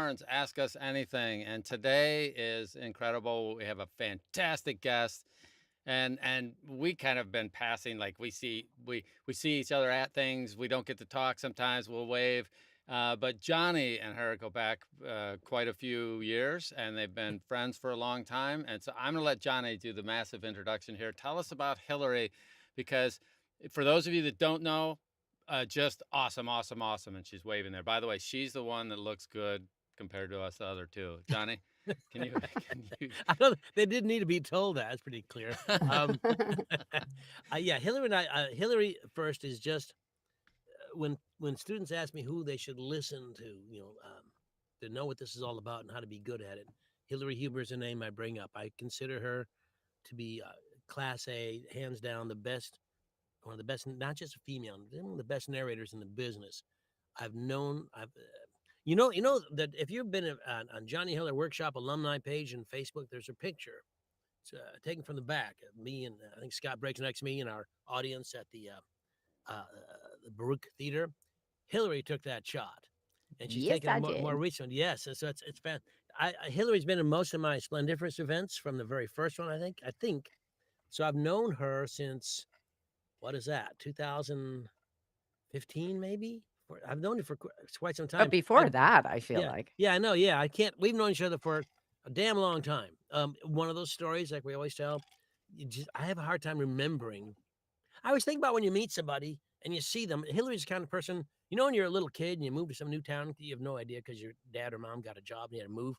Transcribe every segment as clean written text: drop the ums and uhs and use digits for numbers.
Baarns, Ask Us Anything. And today is incredible. We have a fantastic guest. And we kind of been passing, like we see each other at things. We don't get to talk sometimes. We'll wave. But Johnny and her go back quite a few years, and they've been friends for a long time. And so I'm going to let Johnny do the massive introduction here. Tell us about Hillary, because for those of you that don't know, just awesome, awesome, awesome. And she's waving there. By the way, she's the one that looks good compared to us the other two. Johnny, can you? I don't. They didn't need to be told that. It's pretty clear. Yeah, Hillary and I. Hillary first is just when students ask me who they should listen to know what this is all about and how to be good at it. Hillary Huber is a name I bring up. I consider her to be Class A, hands down, the best, one of the best, not just a female, one of the best narrators in the business. I've known. You know that if you've been on Johnny Hiller Workshop alumni page in Facebook, there's a picture. It's taken from the back of me and I think Scott Breaks next to me and our audience at the Baruch Theater. Hillary took that shot, and she's taken a more recent. Yes, so it's fan. Hillary's been in most of my Splendiferous events from the very first one. I think. So I've known her since, what is that? 2015 maybe. I've known her for quite some time. But before that, I feel like. Yeah, I know. Yeah, I can't. We've known each other for a damn long time. One of those stories, like we always tell, I have a hard time remembering. I always think about when you meet somebody and you see them. Hillary's the kind of person, when you're a little kid and you move to some new town, you have no idea because your dad or mom got a job and you had to move.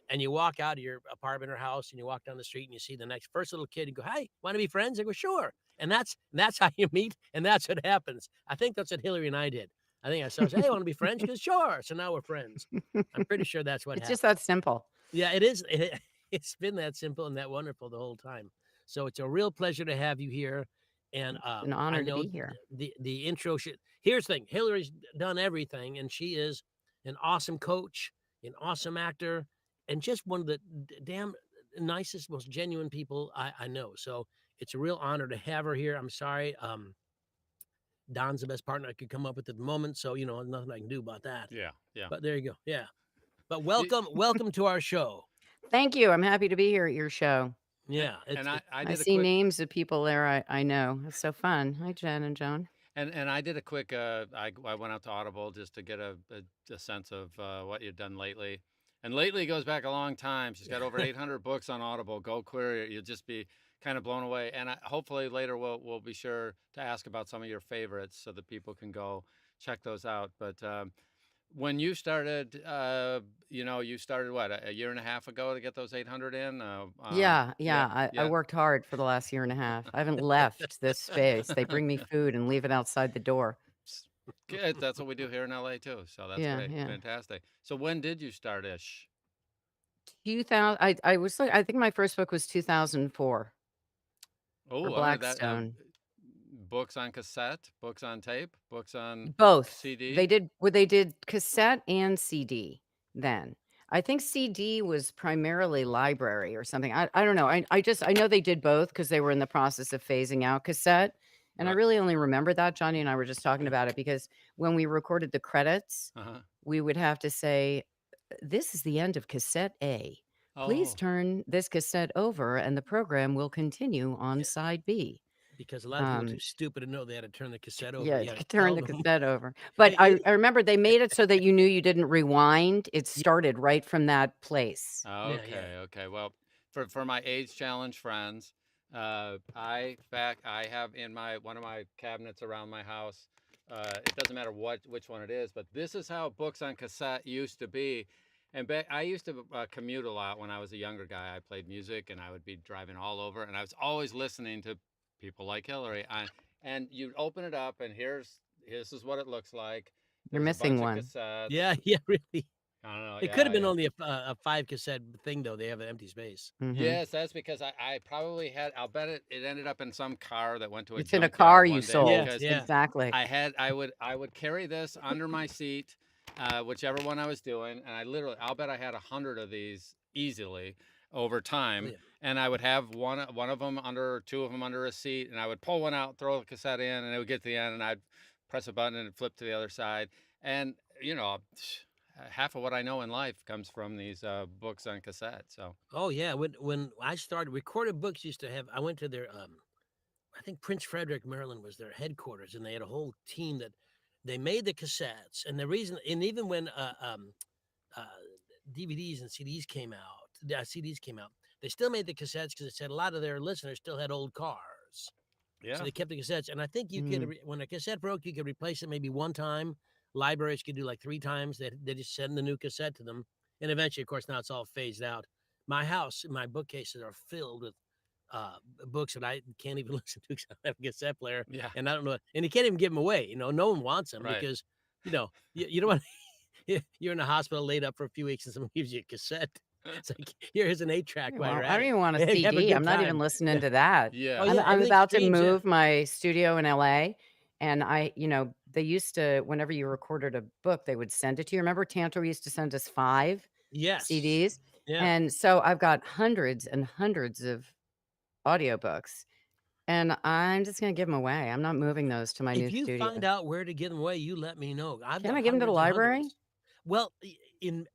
And you walk out of your apartment or house and you walk down the street and you see the next first little kid and go, "Hey, want to be friends?" I go, "Sure." And that's how you meet, and that's what happens. I think that's what Hillary and I did. I think I said, "Hey, want to be friends?" She goes, "Sure." So now we're friends. I'm pretty sure that's what happened. It's just that simple. Yeah, it is. It's been that simple and that wonderful the whole time. So it's a real pleasure to have you here. And It's an honor to be here. The intro here's the thing. Hillary's done everything, and she is an awesome coach, an awesome actor, and just one of the damn nicest, most genuine people I know. So it's a real honor to have her here. I'm sorry. Don's the best partner I could come up with at the moment. So, nothing I can do about that. Yeah. But there you go. Yeah. But welcome to our show. Thank you. I'm happy to be here at your show. Yeah. I see names of people there I know. It's so fun. Hi, Jen and Joan. And I did a quick, I went out to Audible just to get a sense of what you've done lately. And lately goes back a long time. She's got over 800 books on Audible. Go query it. You'll just be kind of blown away. And hopefully later we'll be sure to ask about some of your favorites so that people can go check those out. But when you started, you started what, a year and a half ago to get those 800 in? Yeah. I worked hard for the last year and a half. I haven't left this space. They bring me food and leave it outside the door. Good. That's what we do here in LA too. So that's great. Yeah. Fantastic. So when did you start-ish? 2000. I think my first book was 2004. Oh, Blackstone. Books on cassette, books on tape, books on both CD. They did cassette and CD then. I think CD was primarily library or something. I don't know. I know they did both because they were in the process of phasing out cassette. And I really only remember that. Johnny and I were just talking about it because when we recorded the credits, we would have to say, "This is the end of cassette A. Please turn this cassette over and the program will continue on side B." Because a lot of people are too stupid to know they had to turn the cassette over. Yeah, turn the cassette over. But I remember they made it so that you knew you didn't rewind. It started right from that place. Okay. Well, for my age challenge friends, I have in one of my cabinets around my house. It doesn't matter which one it is, but this is how books on cassette used to be. And I used to commute a lot when I was a younger guy. I played music and I would be driving all over, and I was always listening to people like Hillary. And you open it up, and this is what it looks like. You're missing one. Yeah, really. I don't know. It could have been only a 5 cassette thing, though. They have an empty space. Yes, that's because I probably had. I'll bet it ended up in some car that went to a. It's in a car you sold. Yeah. Exactly. I would carry this under my seat, whichever one I was doing, and I'll bet I had 100 of these easily over time. And I would have one of them two of them under a seat, and I would pull one out, throw the cassette in, and it would get to the end, and I'd press a button and flip to the other side. And half of what I know in life comes from these books on cassette. So Oh yeah, when I started, Recorded Books used to have. I went to their I think Prince Frederick, Maryland was their headquarters, and they had a whole team that they made the cassettes. And the reason, and even when uh, DVDs and CDs came out, CDs came out, they still made the cassettes because it said a lot of their listeners still had old cars. So yeah, they kept the cassettes. And I think you could, Mm. when a cassette broke, you could replace it maybe one time. Libraries could do like 3 times. They just send the new cassette to them. And eventually, of course, now it's all phased out. My house, my bookcases are filled with books that I can't even listen to because I don't have a cassette player. yeah, And I don't know. And you can't even give them away. No one wants them right. because, you don't want you're in a hospital laid up for a few weeks and someone gives you a cassette. It's like, here's an 8-track while Well, you're I at don't it. even want a Have a CD. good I'm not even time. listening Yeah. to that. Oh, Yeah, yeah. I'm Everything about to streams. Yeah. move my studio in LA, and they used to, whenever you recorded a book, they would send it to you. Remember Tantor used to send us 5 Yes. CDs? Yeah. And so I've got hundreds and hundreds of audiobooks, and I'm just gonna give them away. I'm not moving those to my new If you studio. find out where to give them away, you let me know. I've Can got I give them to the hundreds and library? hundreds. Well,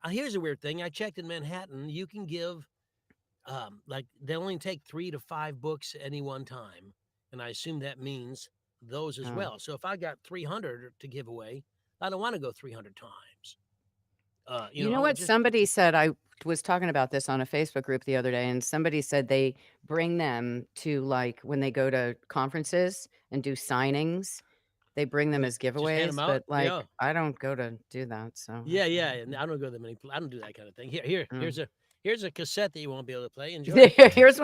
here's a weird thing. I checked in Manhattan. You can give like they only take 3 to 5 books at any one time, and I assume that means those as Oh. well. So if I got 300 to give away, I don't want to go 300 times. You know what? Somebody said, I was talking about this on a Facebook group the other day, and somebody said they bring them to, like, when they go to conferences and do signings, they bring them as just hand them giveaways, out. but, like, Yeah, I don't go to do that, so yeah, yeah. And I don't go to many. I don't do that kind of thing. Mm. Here's a cassette that you won't be able to play. Enjoy. Here's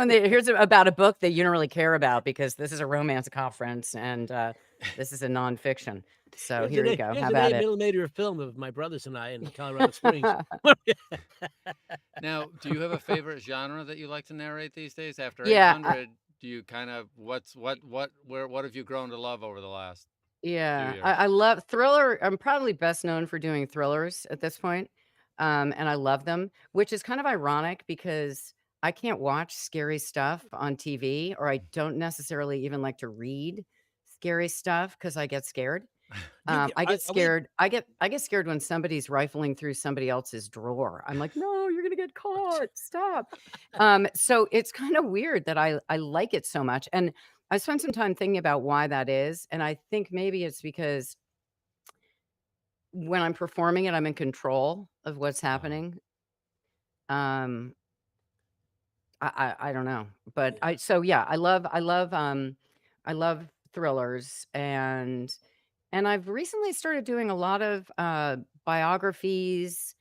about a book that you don't really care about because this is a romance conference and, this is a nonfiction. So here you go. Here's How an about 8 it? millimeter film of my brothers and I in Colorado Springs. Now, do you have a favorite genre that you like to narrate these days? After Yeah, 800, do you kind of what have you grown to love over the last few yeah, years? I love thriller. I'm probably best known for doing thrillers at this point, and I love them, which is kind of ironic because I can't watch scary stuff on TV, or I don't necessarily even like to read scary stuff because I get scared. You get, I get are we? scared. I get scared when somebody's rifling through somebody else's drawer. I'm like, no, you're gonna get caught. Stop. So it's kind of weird that I like it so much, and I spent some time thinking about why that is, and I think maybe it's because when I'm performing it, I'm in control of what's Uh-huh. happening. Um, I don't know, but Yeah. yeah, I love thrillers, and I've recently started doing a lot of biographies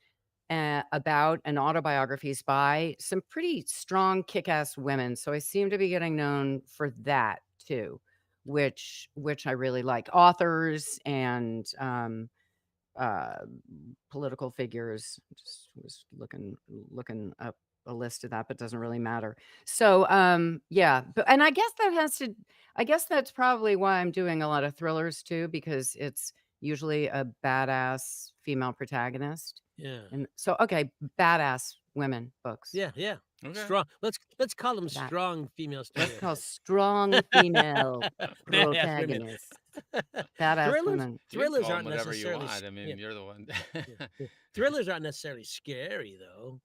about and autobiographies by some pretty strong kick-ass women. So I seem to be getting known for that too, which I really like. Authors and uh, political figures. Just was looking up a list of that, but doesn't really matter. So yeah, but and I guess that's probably why I'm doing a lot of thrillers too, because it's usually a badass female protagonist. Yeah. And so okay, badass women books. Yeah. Yeah. Okay. Strong. Let's call them That strong female let's call stereotypes. strong female Badass women. protagonists. Badass thrillers women. You can thrillers call them aren't whatever you necessarily want. I mean, you're the one. thrillers aren't necessarily scary though.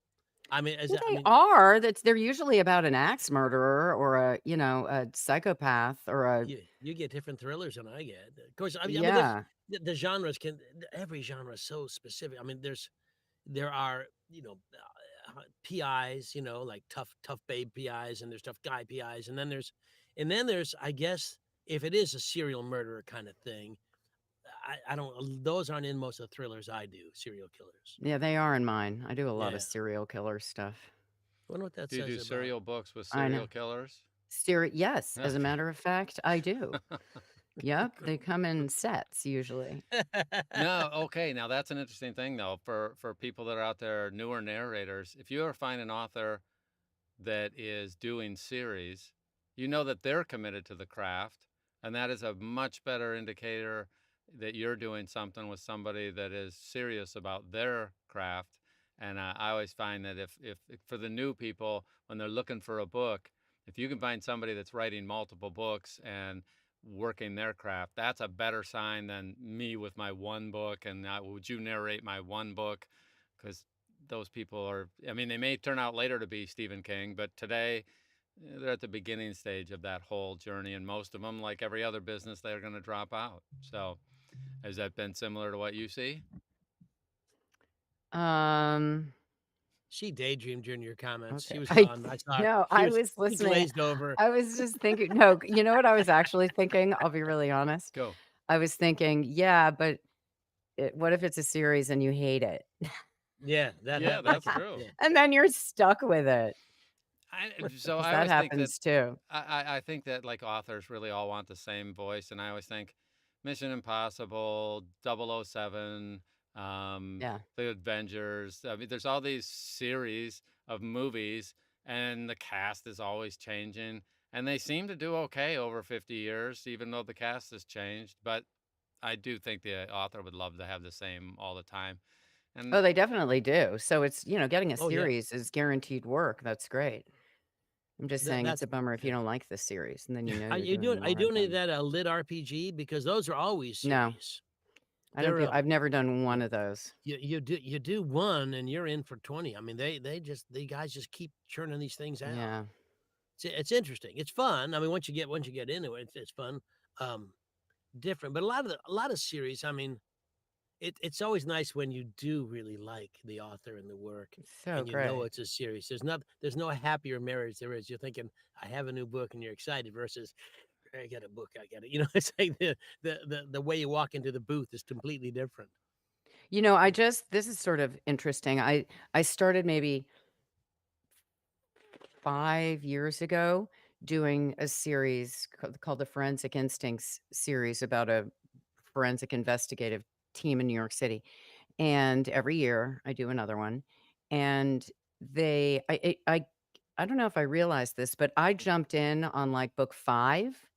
I mean, Well, they are. They're usually about an axe murderer or a psychopath or a you get different thrillers than I get. Of course, I mean, yeah. the genres every genre is so specific. I mean, there are PIs, like tough babe PIs, and there's tough guy PIs, and then there's I guess if it is a serial murderer kind of thing, I don't those aren't in most of the thrillers I do. Serial killers. Yeah, they are in mine. I do a lot Yeah, of serial killer stuff. I wonder what that Do you says do about. serial books with I know. serial killers? Yes, as a Okay. matter of fact, I do. Yep, they come in sets usually. No, okay. Now that's an interesting thing though for people that are out there, newer narrators. If you ever find an author that is doing series, you know that they're committed to the craft, and that is a much better indicator that you're doing something with somebody that is serious about their craft. And I always find that if for the new people when they're looking for a book, if you can find somebody that's writing multiple books and working their craft. That's a better sign than me with my one book and would you narrate my one book? Because those people are, I mean, they may turn out later to be Stephen King, but today they're at the beginning stage of that whole journey. And most of them, like every other business, they're going to drop out. So has that been similar to what you see? Um, She daydreamed during your comments. okay. She was I gone. I saw her. no, She I was was she listening. glazed over. I was just thinking, no, you know what I was actually thinking? I'll be really honest. Go. I was thinking, yeah, but what if it's a series and you hate it? Yeah, that Yeah, happened. that's true. Yeah. And then you're stuck with it. So 'Cause I that always think that happens too. I think that like authors really all want the same voice, and I always think Mission Impossible, 007, Yeah. The Avengers. I mean, there's all these series of movies, and the cast is always changing, and they seem to do okay over 50 years, even though the cast has changed. But I do think the author would love to have the same all the time. And Oh, they definitely do. So it's, getting a Oh yeah. series is guaranteed work. That's great. I'm just saying it's That's a bummer if you yeah. don't like this series and then you know Are you're you doing doing more of any of them. that lit RPG? Because those are always No, series. I don't They're do I've never done one yeah. of those. You do one and you're in for 20. I mean, the guys just keep churning these things out. Yeah. It's interesting. It's fun. I mean, once you get into it, it's fun. Um, Different, but a lot of series. I mean, it's always nice when you do really like the author and the work, It's so and you know great. it's a series. There's no happier marriage there is. You're thinking, I have a new book, and you're excited. Versus, I got a book, I got it. You know, it's like the way you walk into the booth is completely different. This is sort of interesting. I started maybe 5 years ago doing a series called the Forensic Instincts series about a forensic investigative team in New York City. And every year I do another one. And I don't know if I realized this, but I jumped in on like book 5.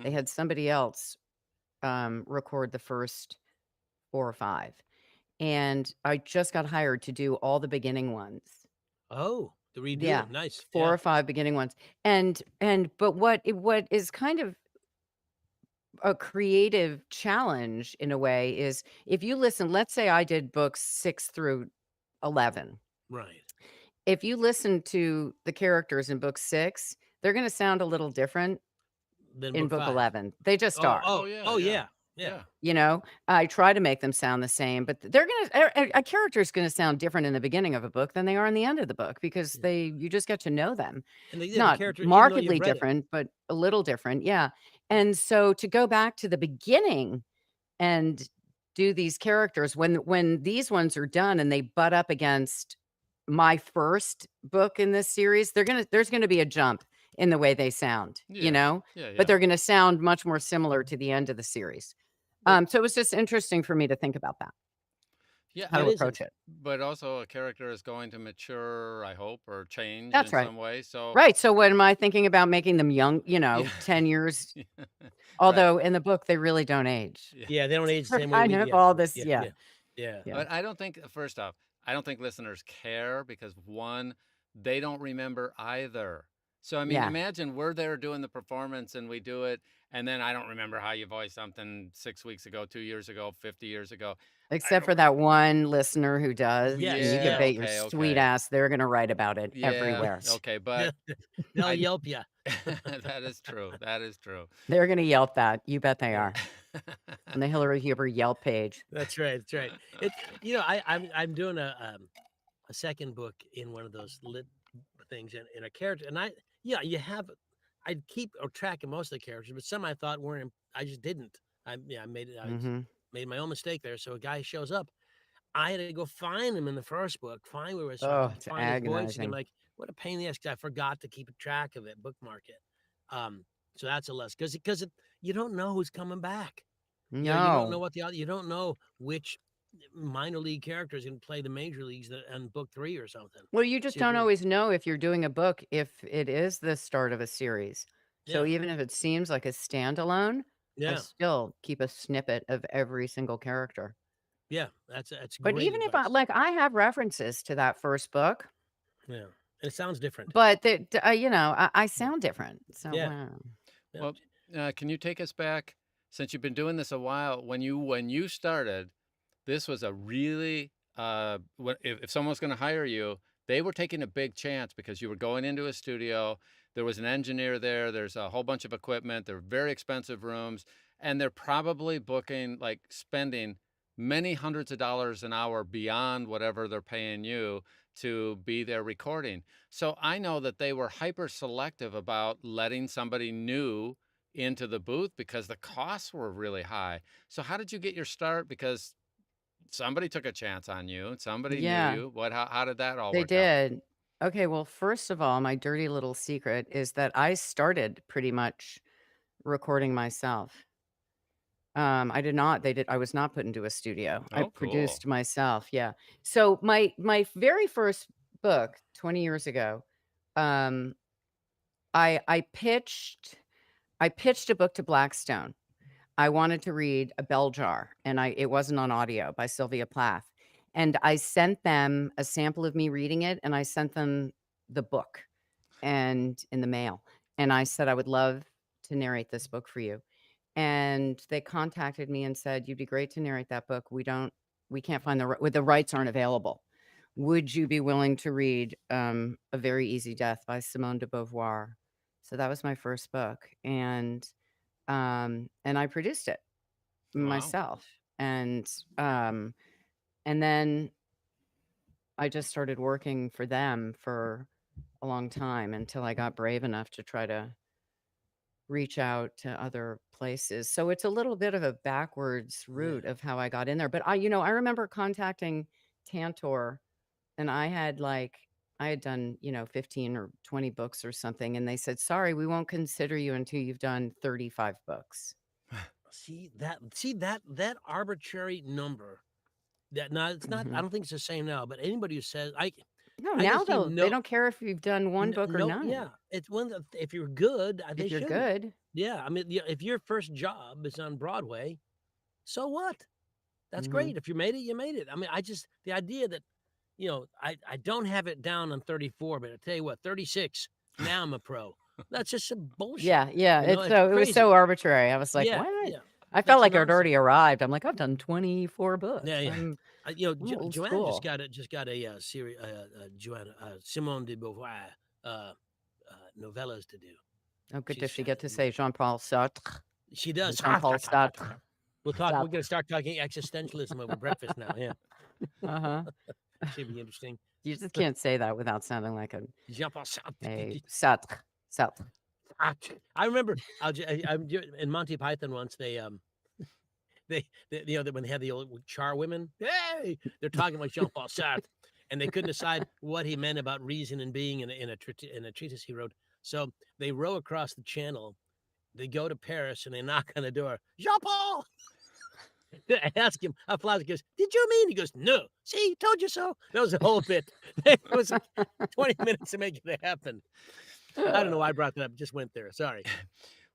They mhm. had somebody else record the first 4 or 5. And I just got hired to do all the beginning ones. Oh, to redo Yeah, them, nice. 4 Yeah, or 5 beginning ones. But what is kind of a creative challenge in a way is if you listen, let's say I did books 6 through 11. right. If you listen to the characters in book 6, they're gonna sound a little different Then in book book 5. 11. They just are. Oh yeah, Oh yeah, yeah, yeah. yeah, I try to make them sound the same, but they're gonna a character is gonna sound different in the beginning of a book than they are in the end of the book because Yeah. you just get to know them. And the Not character, even though you've markedly read it. different, but a little different, yeah. And so to go back to the beginning and do these characters when these ones are done and they butt up against my first book in this series, there's gonna be a jump in the way they sound, yeah, yeah, but yeah. they're gonna sound much more similar to the end of the series. But So it was just interesting for me to think about that, Yeah, how it to is approach interesting. it. but also a character is going to mature, I hope, or change That's in right. some way. So, Right, so when am I thinking about making them young, yeah, 10 years right, although in the book, they really don't age. yeah. Yeah, they don't age the We're same way kind we of do. all this Yeah, yeah, yeah, yeah. yeah. But I don't think, first off, I don't think listeners care because one, they don't remember either. So, I mean, Yeah. imagine we're there doing the performance and we do it, and then I don't remember how you voiced something 6 weeks ago, 2 years ago, 50 years ago. I Except don't, for that one listener who does, and Yes, you can yeah, yes. bet your okay, sweet okay. ass they're gonna write about it Yeah, everywhere. okay, Yeah, but they'll I, yelp you. that is true. That is true. They're gonna Yelp that, you bet they Yeah. are, on the Hillary Huber Yelp page. That's right. That's right. It's I'm doing a second book in one of those lit things in a character, and you have I'd keep a track of most of the characters, but some I thought weren't. I just didn't. I made it. Mhm. Made my own mistake there. So a guy shows up. I had to go find him in the first book, find where it was, so I Oh, could it's find his voice again. agonizing. Like, what a pain in the ass! 'Cause I forgot to keep a track of it, bookmark it. So that's a less because you don't know who's coming back. You don't know No. what you don't know which minor league characters can play the major leagues in book 3 or something. Well, you just So you don't really, always know if you're doing a book if it is the start of a series. So yeah, even if it seems like a standalone, I yeah, still keep a snippet of every single character. yeah. That's But great even if I advice. like, I have references to that first book, Yeah, and it sounds different. but I Yeah, sound different. So, yeah. wow. Yeah. Well, can you take us back since you've been doing this a while? When you started, this was a really if someone was going to hire you, they were taking a big chance because you were going into a studio. There was an engineer there. There's a whole bunch of equipment. They're very expensive rooms, and they're probably booking like spending many hundreds of dollars an hour beyond whatever they're paying you to be there recording. So I know that they were hyper selective about letting somebody new into the booth because the costs were really high. So how did you get your start? Because somebody took a chance on you, somebody knew Yeah, you. How did that all they work out? did. Okay, well, first of all, my dirty little secret is that I started pretty much recording myself. I did not. I was not put into a studio. I Oh, cool. produced myself. Yeah. So my very first book 20 years ago, um, I pitched a book to Blackstone. I wanted to read A Bell Jar, and it wasn't on audio by Sylvia Plath. And I sent them a sample of me reading it, and I sent them the book and in the mail. And I said, I would love to narrate this book for you. And they contacted me and said, "You'd be great to narrate that book. We can't find the rights aren't available. Would you be willing to read A Very Easy Death by Simone de Beauvoir?" So that was my first book, and I produced it Wow. myself. Um, and then I just started working for them for a long time until I got brave enough to try to reach out to other places. So it's a little bit of a backwards Yeah. route of how I got in there. But I remember contacting Tantor, and I had done, 15 or 20 books or something, and they said, "Sorry, we won't consider you until you've done 35 books." See that arbitrary number. That now it's not. I Mhm. don't think it's the same now. But anybody who says No, I can now see they no don't care if you've done one book or no none. yeah. It's if you're good, they If you're shouldn't. good. Yeah, I mean, yeah, if your first job is on Broadway, so what? That's Mhm. great. If you made it, you made it. I mean, the idea that I don't have it down on 34, but I tell you what, 36. Now I'm a pro. That's just some bullshit. Yeah, yeah, It's it was crazy. so arbitrary. I was like, Yeah, "What?" yeah. I felt That's like I'd nonsense. already arrived. I'm like, "I've done 24 Yeah, books. yeah. I'm old Joanne school." just got a series, Joanne Simone de Beauvoir uh, novellas to do. Oh, good. Does She's she get to say Jean-Paul Sartre? she does. Jean-Paul Sartre. We'll talk. We're Sartre. gonna start talking existentialism over breakfast now. Yeah, Uh-huh. should be interesting. You just can't say that without sounding like Jean-Paul Sartre. a Sartre. Sartre. I remember in Monty Python once when they had the old char women, hey, they're talking like Jean-Paul Sartre, and they couldn't decide what he meant about reason and being in a treatise he wrote. So they row across the channel. They go to Paris and they knock on the door. Jean-Paul. I ask him. He goes, "Did you mean?" He goes, "No. See, told you so." That was the whole bit. It was like 20 minutes to make it happen. I don't know why I brought that up. Just went there. Sorry.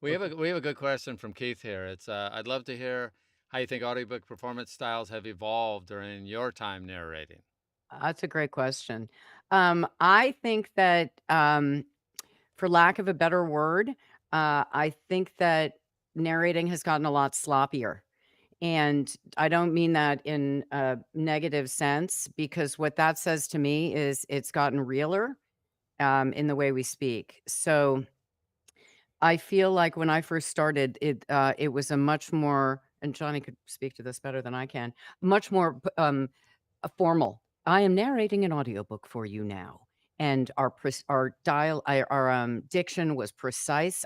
We have a good question from Keith here. It's I'd love to hear how you think audiobook performance styles have evolved during your time narrating. That's a great question. I think that, for lack of a better word, I think that narrating has gotten a lot sloppier. And I don't mean that in a negative sense, because what that says to me is it's gotten realer, in the way we speak. So I feel like when I first started, it was a much more, and Johnny could speak to this better than I can, much more formal. I am narrating an audiobook for you now. And our diction was precise.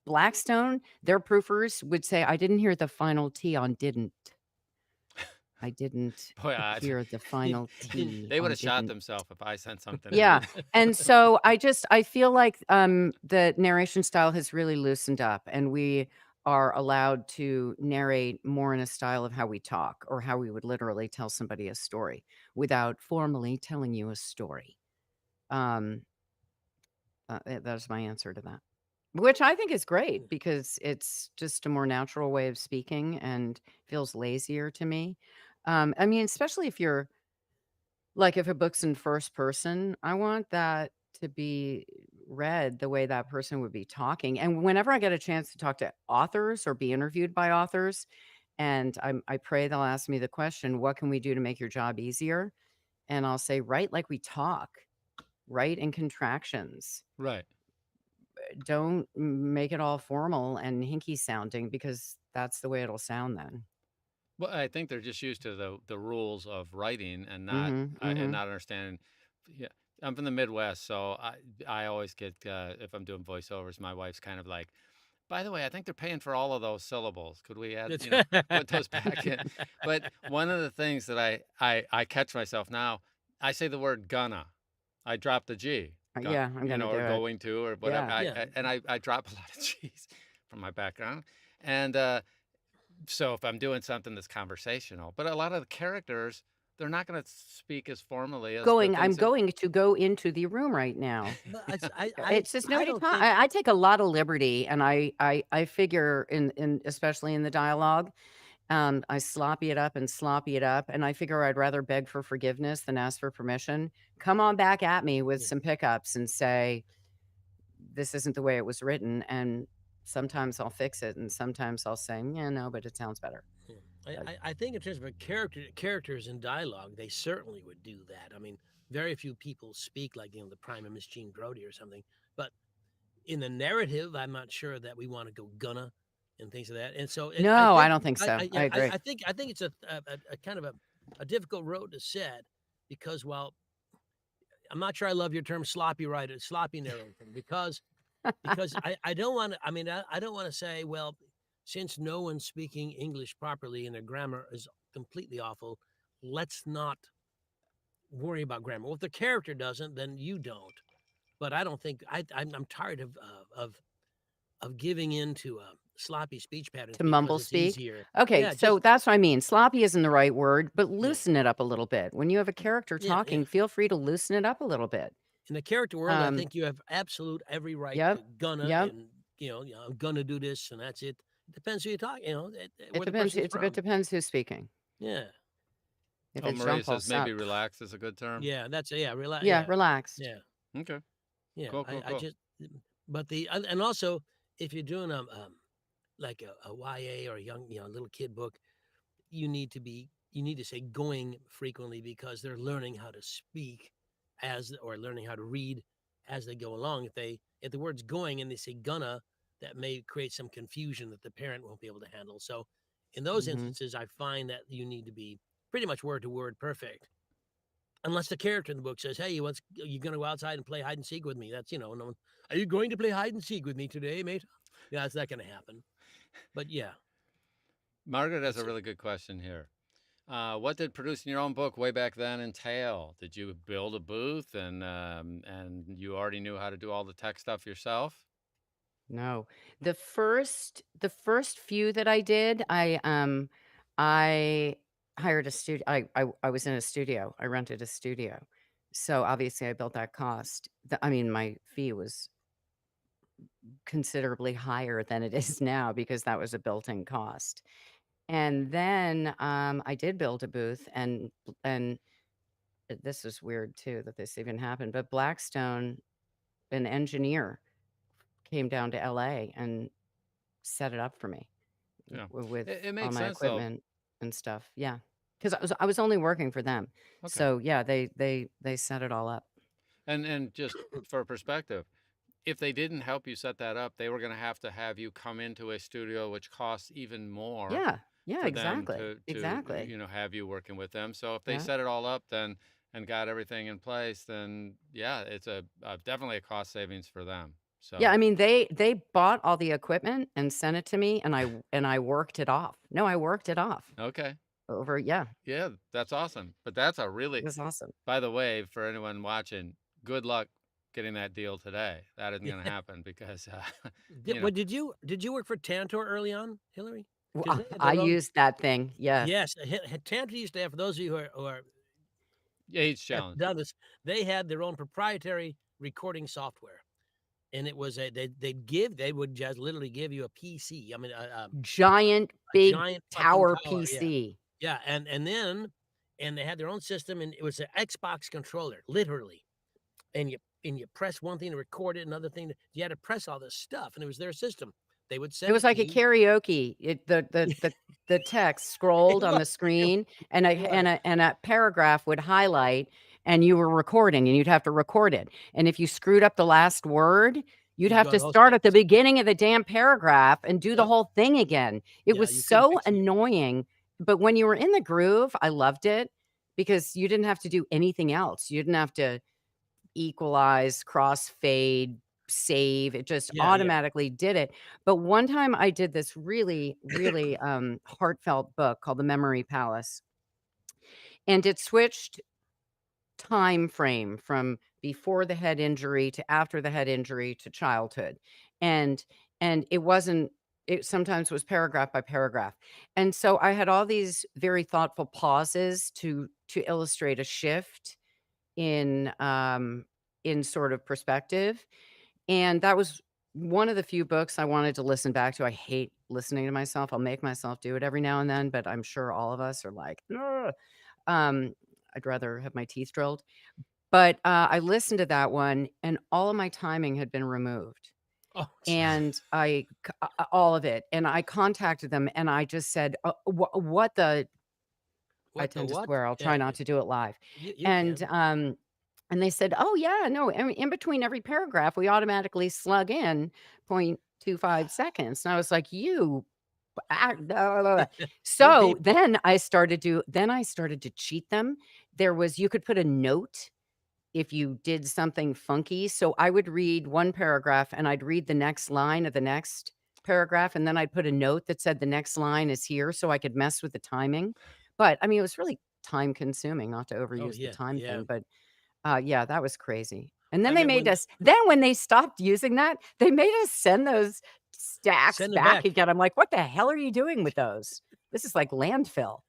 Blackstone, their proofers would say, "I didn't hear the final T on didn't. I didn't Boy, hear the final T they would on have shot didn't." themselves if I sent something in. Yeah, and so I feel like, the narration style has really loosened up, and we are allowed to narrate more in a style of how we talk, or how we would literally tell somebody a story without formally telling you a story. Um, that's my answer to that. Which I think is great because it's just a more natural way of speaking and feels lazier to me. I mean, especially if if a book's in first person, I want that to be read the way that person would be talking. And whenever I get a chance to talk to authors or be interviewed by authors, and I pray they'll ask me the question, what can we do to make your job easier? And I'll say, write like we talk, write in contractions. Right. Don't make it all formal and hinky sounding, because that's the way it'll sound then. Well, I think they're just used to the rules of writing and Mm-hmm. not understanding. Yeah, I'm from the Midwest, so I always get if I'm doing voiceovers, my wife's kind of like, by the way, I think they're paying for all of those syllables. Could we add, put those back in? But one of the things that I catch myself now, I say the word gonna. I drop the G. Yeah, I'm gonna do Or it. going to, or whatever. Yeah. Yeah. I drop a lot of G's from my background. And so if I'm doing something that's conversational, but a lot of the characters, they're not going to speak as formally as the I'm things that, going to go into the room right now. But I It says I nobody don't talk. think I take a lot of liberty, and I figure in especially in the dialogue, I sloppy it up and sloppy it up, and I figure I'd rather beg for forgiveness than ask for permission. Come on back at me with yeah, some pickups and say this isn't the way it was written, and sometimes I'll fix it, and sometimes I'll say, yeah, no, but it sounds better. yeah. But I think in terms of a characters in dialogue, they certainly would do that. I mean, very few people speak like the prime of Miss Jean Brodie or something. But in the narrative, I'm not sure that we want to go gonna and things of that. And so I no, I think don't think so. I yeah, agree. I think it's a kind of a difficult road to set because while I'm not sure I love your term sloppy writer, sloppy narrating because I don't want to. I mean, I don't want to say, well, since no one's speaking English properly and their grammar is completely awful, let's not worry about grammar. Well, if the character doesn't, then you don't. But I don't think I'm tired of giving in to sloppy speech patterns To because mumble it's speak? easier. Okay, Yeah, so just that's what I mean. Sloppy isn't the right word, but yeah, loosen it up a little bit. When you have a character yeah. talking, feel free to loosen it up a little bit. In the character world, I Um, think you have absolute every right to yep, gonna yep. and I'm gonna do this and that's it. Depends who you talk, It where the depends. person's It from. depends who's speaking. Yeah. If oh, it's Maria Jean-Paul says maybe Sartre, relax is a good term. Yeah, that's yeah, relax. yeah, Yeah, relaxed. yeah, Okay, yeah. cool, cool, I cool. just, but and also if you're doing like a YA or a young little kid book, you need to say going frequently because they're learning how to speak or learning how to read as they go along. If the word's going and they say gonna, that may create some confusion that the parent won't be able to handle. So in those Hmm. instances, I find that you need to be pretty much word to word perfect. Unless the character in the book says, "Hey, you going to go outside and play hide and seek with me?" That's no. Are you going to play hide and seek with me today, mate? Yeah, that's not going to happen. But yeah, Margaret has a it's really good question here. What did producing your own book way back then entail? Did you build a booth and you already knew how to do all the tech stuff yourself? No, the first few that I did, I hired a studio. I was in a studio. I rented a studio, so obviously I built that cost. I mean, my fee was considerably higher than it is now because that was a built-in cost. And then I did build a booth, and this is weird too that this even happened. But Blackstone, an engineer, came down to LA and set it up for me Yeah, with it all makes my sense though. equipment and stuff. Yeah, because I was only working for them, Okay, so yeah, they set it all up. and just for perspective, if they didn't help you set that up, they were going to have you come into a studio, which costs even more Yeah, yeah, for them exactly, to exactly. have you working with them. So if they Yeah. set it all up, then and got everything in place, then yeah, it's definitely a cost savings for them. Yeah, So I mean, they bought all the equipment and sent it to me, and I worked it off. No, I worked it off okay, over. Yeah, yeah, that's awesome. But that's a it really, was awesome. by the way, for anyone watching, good luck getting that deal today. That isn't going to happen because you know. Did you work for Tantor early on, Hillary? Well, Because they had I their own. used that thing. Yes. Yes, Tantor used to have. For those of you who Age have challenge. done this, they had their own proprietary recording software, and it was they would just literally give you a PC. I mean, Giant, a big giant fucking tower tower. Yeah, PC. yeah, and then they had their own system, and it was an Xbox controller, literally. and you press one thing to record it, another thing you had to press all this stuff, and it was their system. They would It send was it to like a you. karaoke. The text It scrolled on was. the It, screen, and it was. a paragraph would highlight, and you were recording, and you'd have to record it. And if you screwed up the last word, you'd You'd have go to the whole start at the sentence. beginning of the damn paragraph and do the Yep. whole thing again. It Yeah, was you couldn't so fix it. annoying. But when you were in the groove, I loved it because you didn't have to do anything else. You didn't have to equalize, crossfade, save. It just Yeah, yeah. automatically did it. But one time I did this really, really heartfelt book called The Memory Palace, and it switched time frame from before the head injury to after the head injury to childhood. And it wasn't, it sometimes was paragraph by paragraph. And so I had all these very thoughtful pauses to illustrate a shift in sort of perspective. And that was one of the few books I wanted to listen back to. I hate listening to myself. I'll make myself do it every now and then, but I'm sure all of us are like, "Ugh." Um, I'd rather have my teeth drilled. But I listened to that one, and all of my timing had been removed, Oh, jeez. and all of it. And I contacted them, and I just said, "What the?" I What the tend to what? swear. I'll try Yeah, not to do it live. you And can. and they said, "Oh, yeah, no, I mean, in between every paragraph, we automatically slug in 0.25 seconds." And I was like, "You blah, blah, blah." You So people. then I started to cheat them. There was you could put a note if you did something funky. So I would read one paragraph and I'd read the next line of the next paragraph, and then I'd put a note that said the next line is here so I could mess with the timing. But I mean, it was really time consuming, not to Oh, overuse the yeah, time yeah. thing, but yeah, that was crazy. And I then remember when when they stopped using that, they made us send those stacks send them back back. again. I'm like, "What the hell are you doing with those? This is like landfill."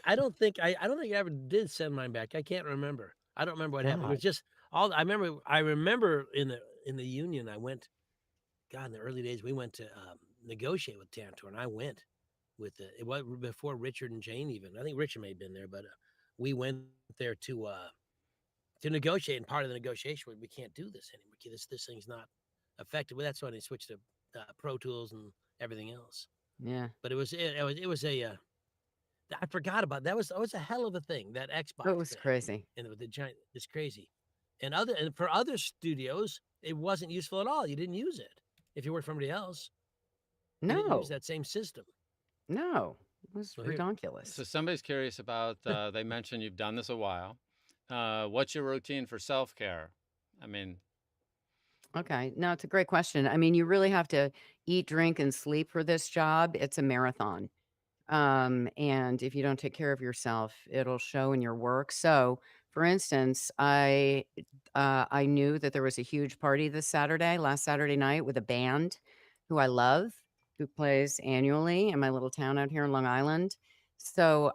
I don't think I ever did send mine back. I can't remember. I don't remember what happened. It was God. just all I remember in the union I went. God, in the early days we went to negotiate with Tantor, and I went with it was before Richard and Jane even. I think Richard may have been there, but we went there to negotiate. And part of the negotiation was we can't do this anymore. This thing's not effective. Well, that's when they switched to Pro Tools and everything else. Yeah. But it was a I forgot about that. Was a hell of a thing, that It Xbox was thing, crazy. and with the giant, it's crazy. And for other studios, it wasn't useful at all. You didn't use it if you worked for somebody else. You didn't use No. that same system. No. It was So here, redonkulous. So somebody's curious about, they mentioned you've done this a while. What's your routine for self-care? I mean, Okay. No, it's a great question. I mean, you really have to eat, drink, and sleep for this job. It's a marathon. And if you don't take care of yourself, it'll show in your work. So, for instance, I knew that there was a huge party this Saturday, last Saturday night, with a band who I love, who plays annually in my little town out here in Long Island. So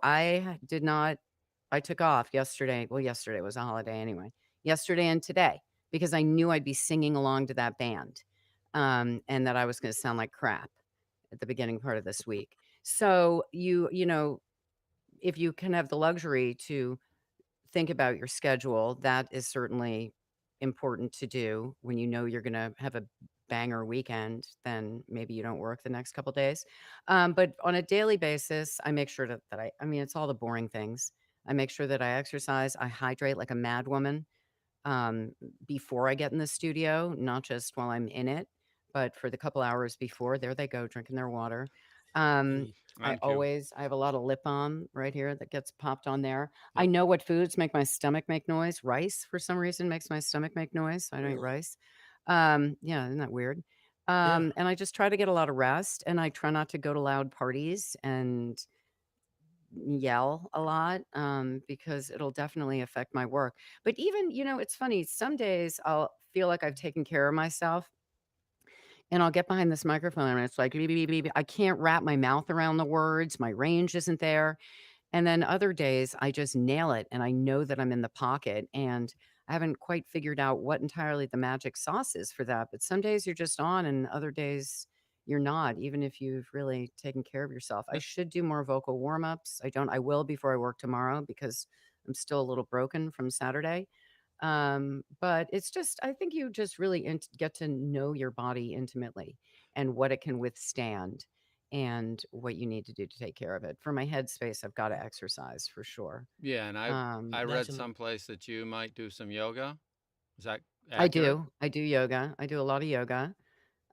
did not. I took off yesterday. Well, yesterday was a holiday anyway. Yesterday and today, because I knew I'd be singing along to that band, and that I was going to sound like crap at the beginning part of this week. So you know, if you can have the luxury to think about your schedule, that is certainly important to do when you know you're gonna have a banger weekend, then maybe you don't work the next couple days. But on a daily basis, I make sure that I mean, it's all the boring things. I make sure that I exercise, I hydrate like a mad woman um, before I get in the studio, not just while I'm in it, but for the couple hours before. There they go, drinking their water. Um, you- I'm too. I have a lot of lip balm right here that gets popped on there. I yep. know what foods make my stomach make noise. Rice, for some reason, makes my stomach make noise. So I don't eat Really? rice. Yeah, isn't that weird? Yeah. And I just try to get a lot of rest, and I try not to go to loud parties and yell a lot because it'll definitely affect my work. But even, it's funny, some days I'll feel like I've taken care of myself and I'll get behind this microphone and it's like, beep, beep, beep, beep. I can't wrap my mouth around the words. My range isn't there. And then other days I just nail it and I know that I'm in the pocket and I haven't quite figured out what entirely the magic sauce is for that. But some days you're just on and other days you're not, even if you've really taken care of yourself. I Uh, should do more vocal warm ups. I don't, I will before I work tomorrow because I'm still a little broken from Saturday. But it's just, I think you just really get to know your body intimately and what it can withstand and what you need to do to take care of it. For my headspace, I've got to exercise for sure. Yeah, and I That's read an someplace that you might do some yoga. Is that I accurate? do. I do yoga. I do a lot of yoga.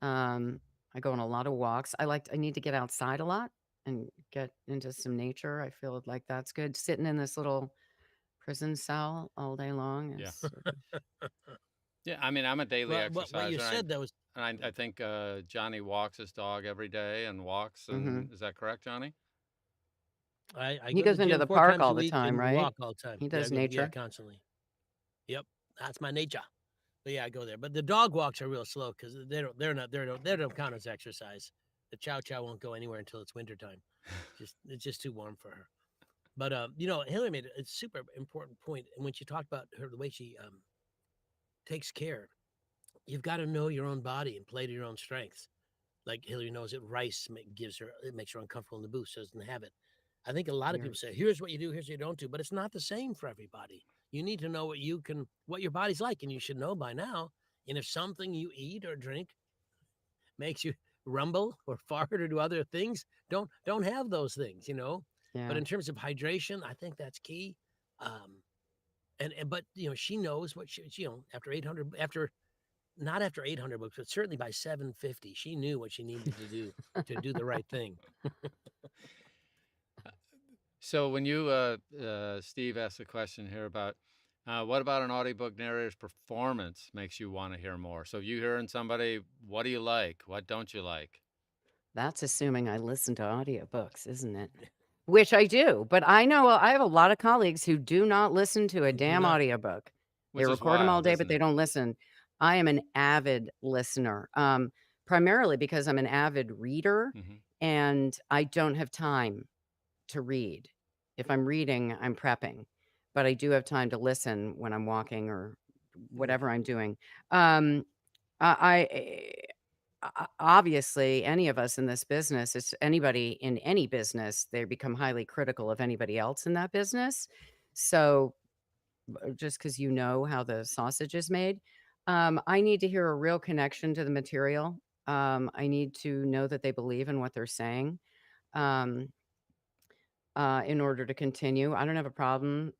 Um, I go on a lot of walks. I need to get outside a lot and get into some nature. I feel like that's good. Sitting in this little prison cell all day long Yeah. is sort of, Yeah, I mean, I'm a daily well, what you exerciser, said that was and I think Johnny walks his dog every day and walks, mhm. and is that correct, Johnny? I He go to the goes into gym the 4 park times all a the week time, and right? walk all the time. He Yeah, I does go yeah, nature. constantly. Yep, that's my nature. But yeah, I go there. But the dog walks are real slow because they don't count as exercise. The chow chow won't go anywhere until it's wintertime. It's just too warm for her. But Hillary made a super important point, and when she talked about her the way she takes care, you've got to know your own body and play to your own strengths. Like Hillary knows that rice it makes her uncomfortable in the booth, so doesn't have it. I think a lot of You're, people say, "Here's what you do, here's what you don't do," but it's not the same for everybody. You need to know what your body's like, and you should know by now. And if something you eat or drink makes you rumble or fart or do other things, don't have those things, you know. But yeah. in terms of hydration, I think that's key. Um, and but she knows what after 800 after not after 800 books, but certainly by 750, she knew what she needed to do the right thing. So when you, Steve, asked a question here about what about an audiobook narrator's performance makes you want to hear more? So you hearing somebody, what do you like? What don't you like? That's assuming I listen to audiobooks, isn't it? Which I do, but I know I have a lot of colleagues who do not listen to a Who do damn not? audiobook. They Which is record them all wild, day, but isn't they it? don't listen. I am an avid listener, primarily because I'm an avid reader Hmm. and I don't have time to read. If I'm reading, I'm prepping, but I do have time to listen when I'm walking or Yeah. whatever I'm doing. Um, obviously, any of us in this business, it's anybody in any business, they become highly critical of anybody else in that business. So just because you know how the sausage is made, I need to hear a real connection to the material. I need to know that they believe in what they're saying. Um, in order to continue. I don't have a problem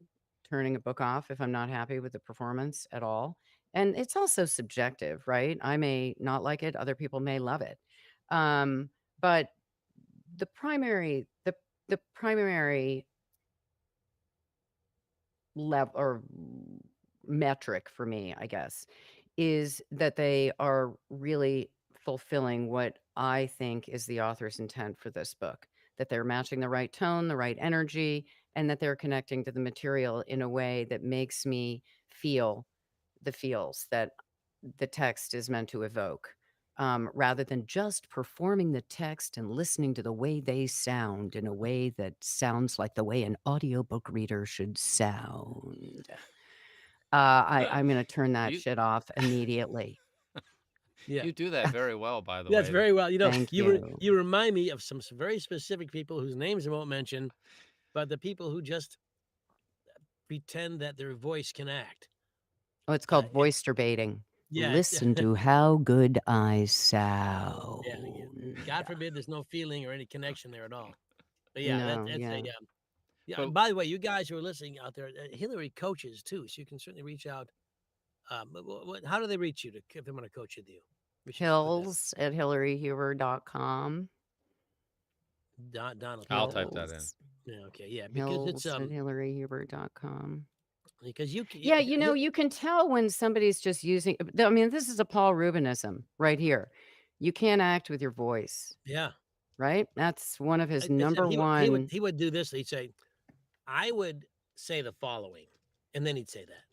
turning a book off if I'm not happy with the performance at all. And it's also subjective, right? I may not like it, other people may love it. But the primary level or metric for me, I guess, is that they are really fulfilling what I think is the author's intent for this book, that they're matching the right tone, the right energy, and that they're connecting to the material in a way that makes me feel the feels that the text is meant to evoke. Rather than just performing the text and listening to the way they sound in a way that sounds like the way an audiobook reader should sound. I'm gonna turn that You shit off immediately. Yeah. you do that very well, by the That's way. very well. Thank you. You remind me of some very specific people whose names I won't mention, but the people who just pretend that their voice can act. Oh, it's Uh, called it, voice turbating. yeah, Listen to how good I yeah. sound. God forbid there's no feeling or any connection there at all. But yeah, No, that's a yeah. yeah. But By the way, you guys who are listening out there, Hillary coaches too, so you can certainly reach out. How do they reach you if they want to coach with you? We should put that. Hills at hillaryhuber.com. Donald I'll put that. type that in. Hills. Yeah, okay, yeah, because it's Hills at hillaryhuber.com. because Yeah, you can tell when somebody's just using, I mean, this is a Paul Rubinism right here. You can't act with your voice, yeah. right? That's one of his And number one. he would do this. He'd say, "I would say the following," and then he'd say that.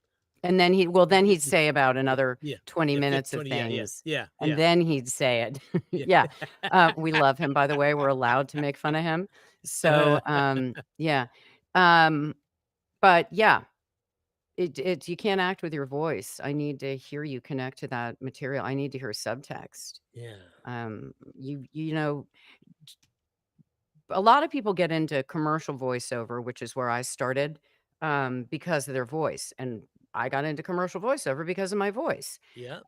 And then he'd say about Yeah, another yeah, 20 yeah, minutes of 20, yeah, yeah, things. yeah, And yeah, then he'd say it. yeah. Yeah. We love him, by the way. We're allowed to make fun of him. So, yeah. Um, but yeah, it's you can't act with your voice. I need to hear you connect to that material. I need to hear subtext. Yeah. You know, a lot of people get into commercial voiceover, which is where I started, because of their voice. And I got into commercial voiceover because of my voice. Yeah.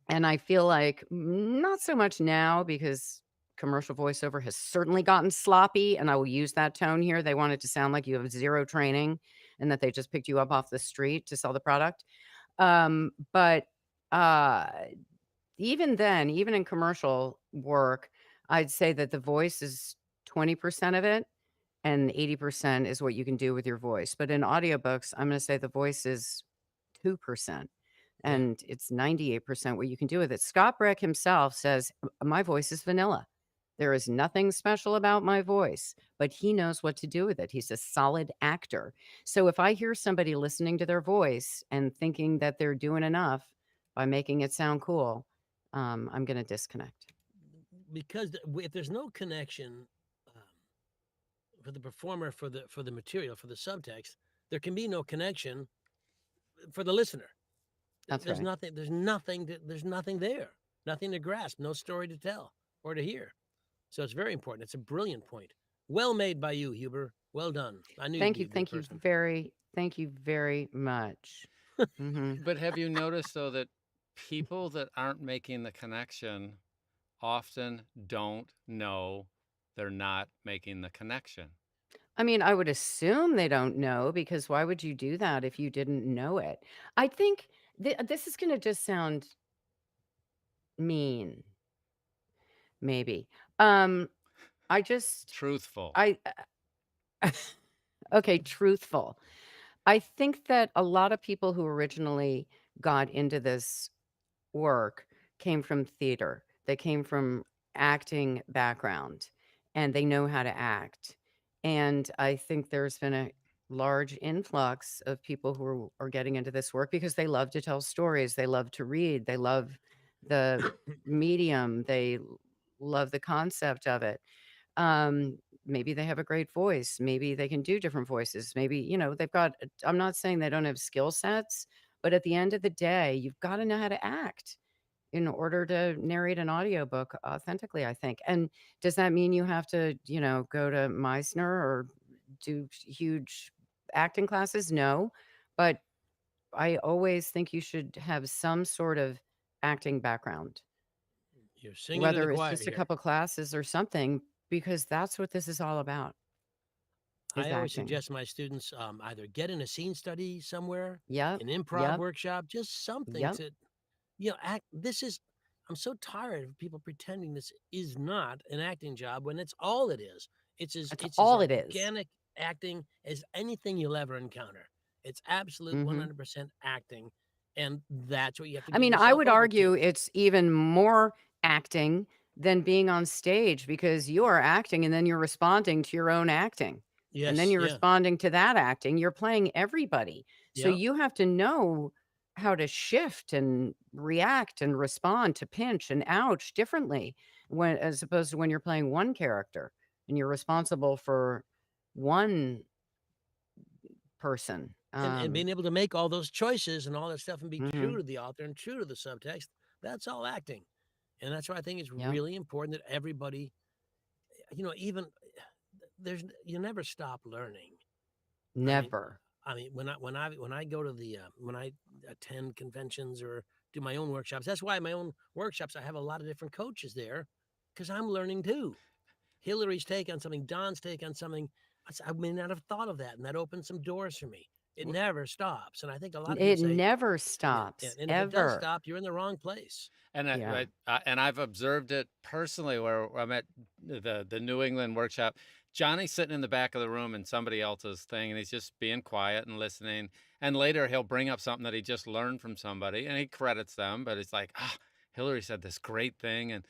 And I feel like not so much now because commercial voiceover has certainly gotten sloppy, and I will use that tone here. They want it to sound like you have zero training and that they just picked you up off the street to sell the product. But uh, even then, even in commercial work, I'd say that the voice is 20% of it and 80% is what you can do with your voice. But in audiobooks, I'm going to say the voice is 2% Yeah. and it's 98% what you can do with it. Scott Breck himself says, My voice is vanilla. There is nothing special about my voice, but he knows what to do with it. He's a solid actor. So if I hear somebody listening to their voice and thinking that they're doing enough by making it sound cool, I'm going to disconnect. Because if there's no connection for the performer, for the material, for the subtext, there can be no connection for the listener. That's There's right. nothing. There's nothing there. Nothing to grasp. No story to tell or to hear. So it's very important. It's a brilliant point. Well made by you, Huber. Well done. I knew you'd be a good person. Thank you very much. Mhm. But have you noticed, though, that people that aren't making the connection often don't know they're not making the connection? I mean, I would assume they don't know because why would you do that if you didn't know it? I think this is going to just sound mean, maybe. I just, Truthful. I, okay, truthful. I think that a lot of people who originally got into this work came from theater. They came from acting background and they know how to act. And I think there's been a large influx of people who are getting into this work because they love to tell stories. They love to read. They love the medium. They love the concept of it. Maybe they have a great voice. Maybe they can do different voices. Maybe, they've got, I'm not saying they don't have skill sets, but at the end of the day, you've got to know how to act in order to narrate an audiobook authentically, I think. And does that mean you have to, go to Meisner or do huge acting classes? No. But I always think you should have some sort of acting background, You're singing to the whether it's choir just a here. couple classes or something, because that's what this is all about. Is I always acting. suggest my students either get in a scene study somewhere, Yep. an improv Yep. workshop, just something Yep. to, act. I'm so tired of people pretending this is not an acting job when it's all it is. It's as all it is. organic acting as anything you'll ever encounter. It's absolute Mhm. 100% acting, and that's what you have to. I give mean, I yourself would over argue to. it's even more acting than being on stage because you are acting and then you're responding to your own acting. And then Yes, you're yeah, responding to that acting. You're playing everybody. So yeah. you have to know how to shift and react and respond to pinch and ouch differently when as opposed to when you're playing one character and you're responsible for one person. And being able to make all those choices and all that stuff and be true Mhm. to the author and true to the subtext, that's all acting. And that's why I think it's Yep. really important that everybody, even you never stop learning. Never. I mean, when I go to when I attend conventions or do my own workshops, that's why my own workshops I have a lot of different coaches there because I'm learning too. Hillary's take on something, Don's take on something. I may not have thought of that, and that opens some doors for me. It never stops, and I think a lot of people It say, never yeah, stops, and if it does ever. stop, you're in the wrong place. And Yeah. and I've observed it personally where I'm at the New England workshop. Johnny's sitting in the back of the room in somebody else's thing, and he's just being quiet and listening. And later he'll bring up something that he just learned from somebody, and he credits them. But it's like, Hillary said this great thing,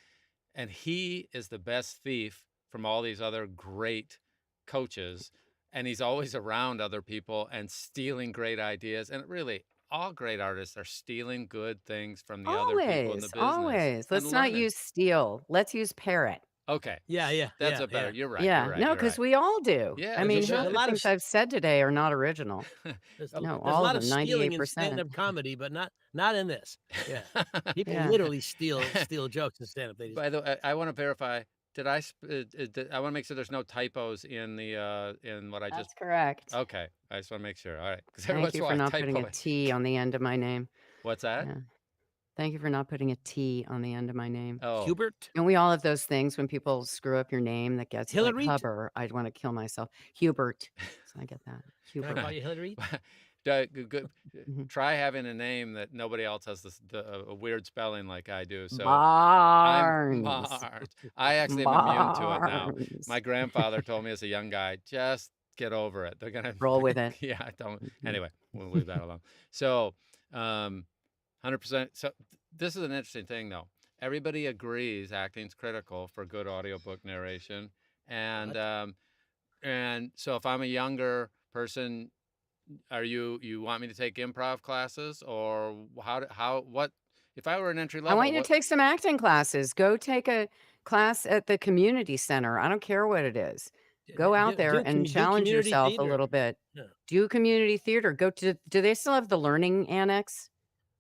and he is the best thief from all these other great coaches, and he's always around other people and stealing great ideas. And really, all great artists are stealing good things from the other people in the Always, business always. and Let's not learning. use steal. Let's use parrot. Okay, Yeah, that's yeah, a better. yeah. You're right. You're Yeah. right. No, You're because right. we all do. Yeah, I you mean, There's half a should. the lot of things I've said today are not original. there's, No, there's a all of lot of them, stealing in 98%. stand-up comedy, but not in this. Yeah, people Yeah. literally steal jokes in stand-up. They just By the way, I want to verify. Did I? I want to make sure there's no typos in the in what I just. That's correct. Okay, I just want to make sure. All right, because every Thank once you in a for while I not putting a typo it. T on the end of my name. What's that? Yeah. Thank you for not putting a T on the end of my name. Oh, Hubert, And we all have those things when people screw up your name that gets like Hillary. Huber. I'd want to kill myself. Hubert. So I get that. Can I Hubert. call you Hillary? Mhm. Try having a name that nobody else has a weird spelling like I do. So I'm Barnes. Mars. I actually am immune to it now. My Barnes. grandfather told me as a young guy, just get over it. They're gonna, Roll with it. yeah. Don't. Mhm. Anyway, we'll leave that alone. So, 100%. So this is an interesting thing, though. Everybody agrees acting's critical for good audiobook narration, and What? and so if I'm a younger person, you want me to take improv classes, or what if I were an entry I want level? you to What take some acting classes. Go take a class at the community center. I don't care what it is. Go out there and Do challenge community yourself a theater. little bit. Yeah. Do community theater. Go to, do they still have the learning annex?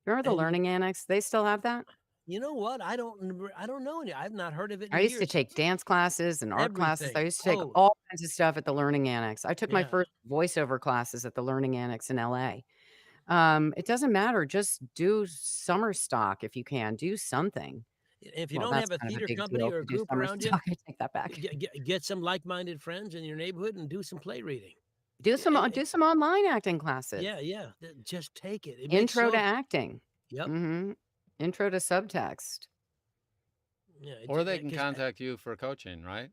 Remember the And learning annex? They still have that? you know what? I don't know any. I've not heard of it in I used to years. take dance classes and art classes. I Everything. used to take Oh, all kinds of stuff at the learning annex. I took my yeah. first voiceover classes at the learning annex in LA. It doesn't matter. Just do summer stock if you can. Do something. If you Well, don't that's have a kind of a theater big company deal or to a do group summer around you, stock. I take that back. get some like-minded friends in your neighborhood and do some play reading. Do And some online acting classes. yeah. Just take it. It makes Intro to so. acting. Yep. Intro to subtext. Yeah. or they can contact you for coaching, right?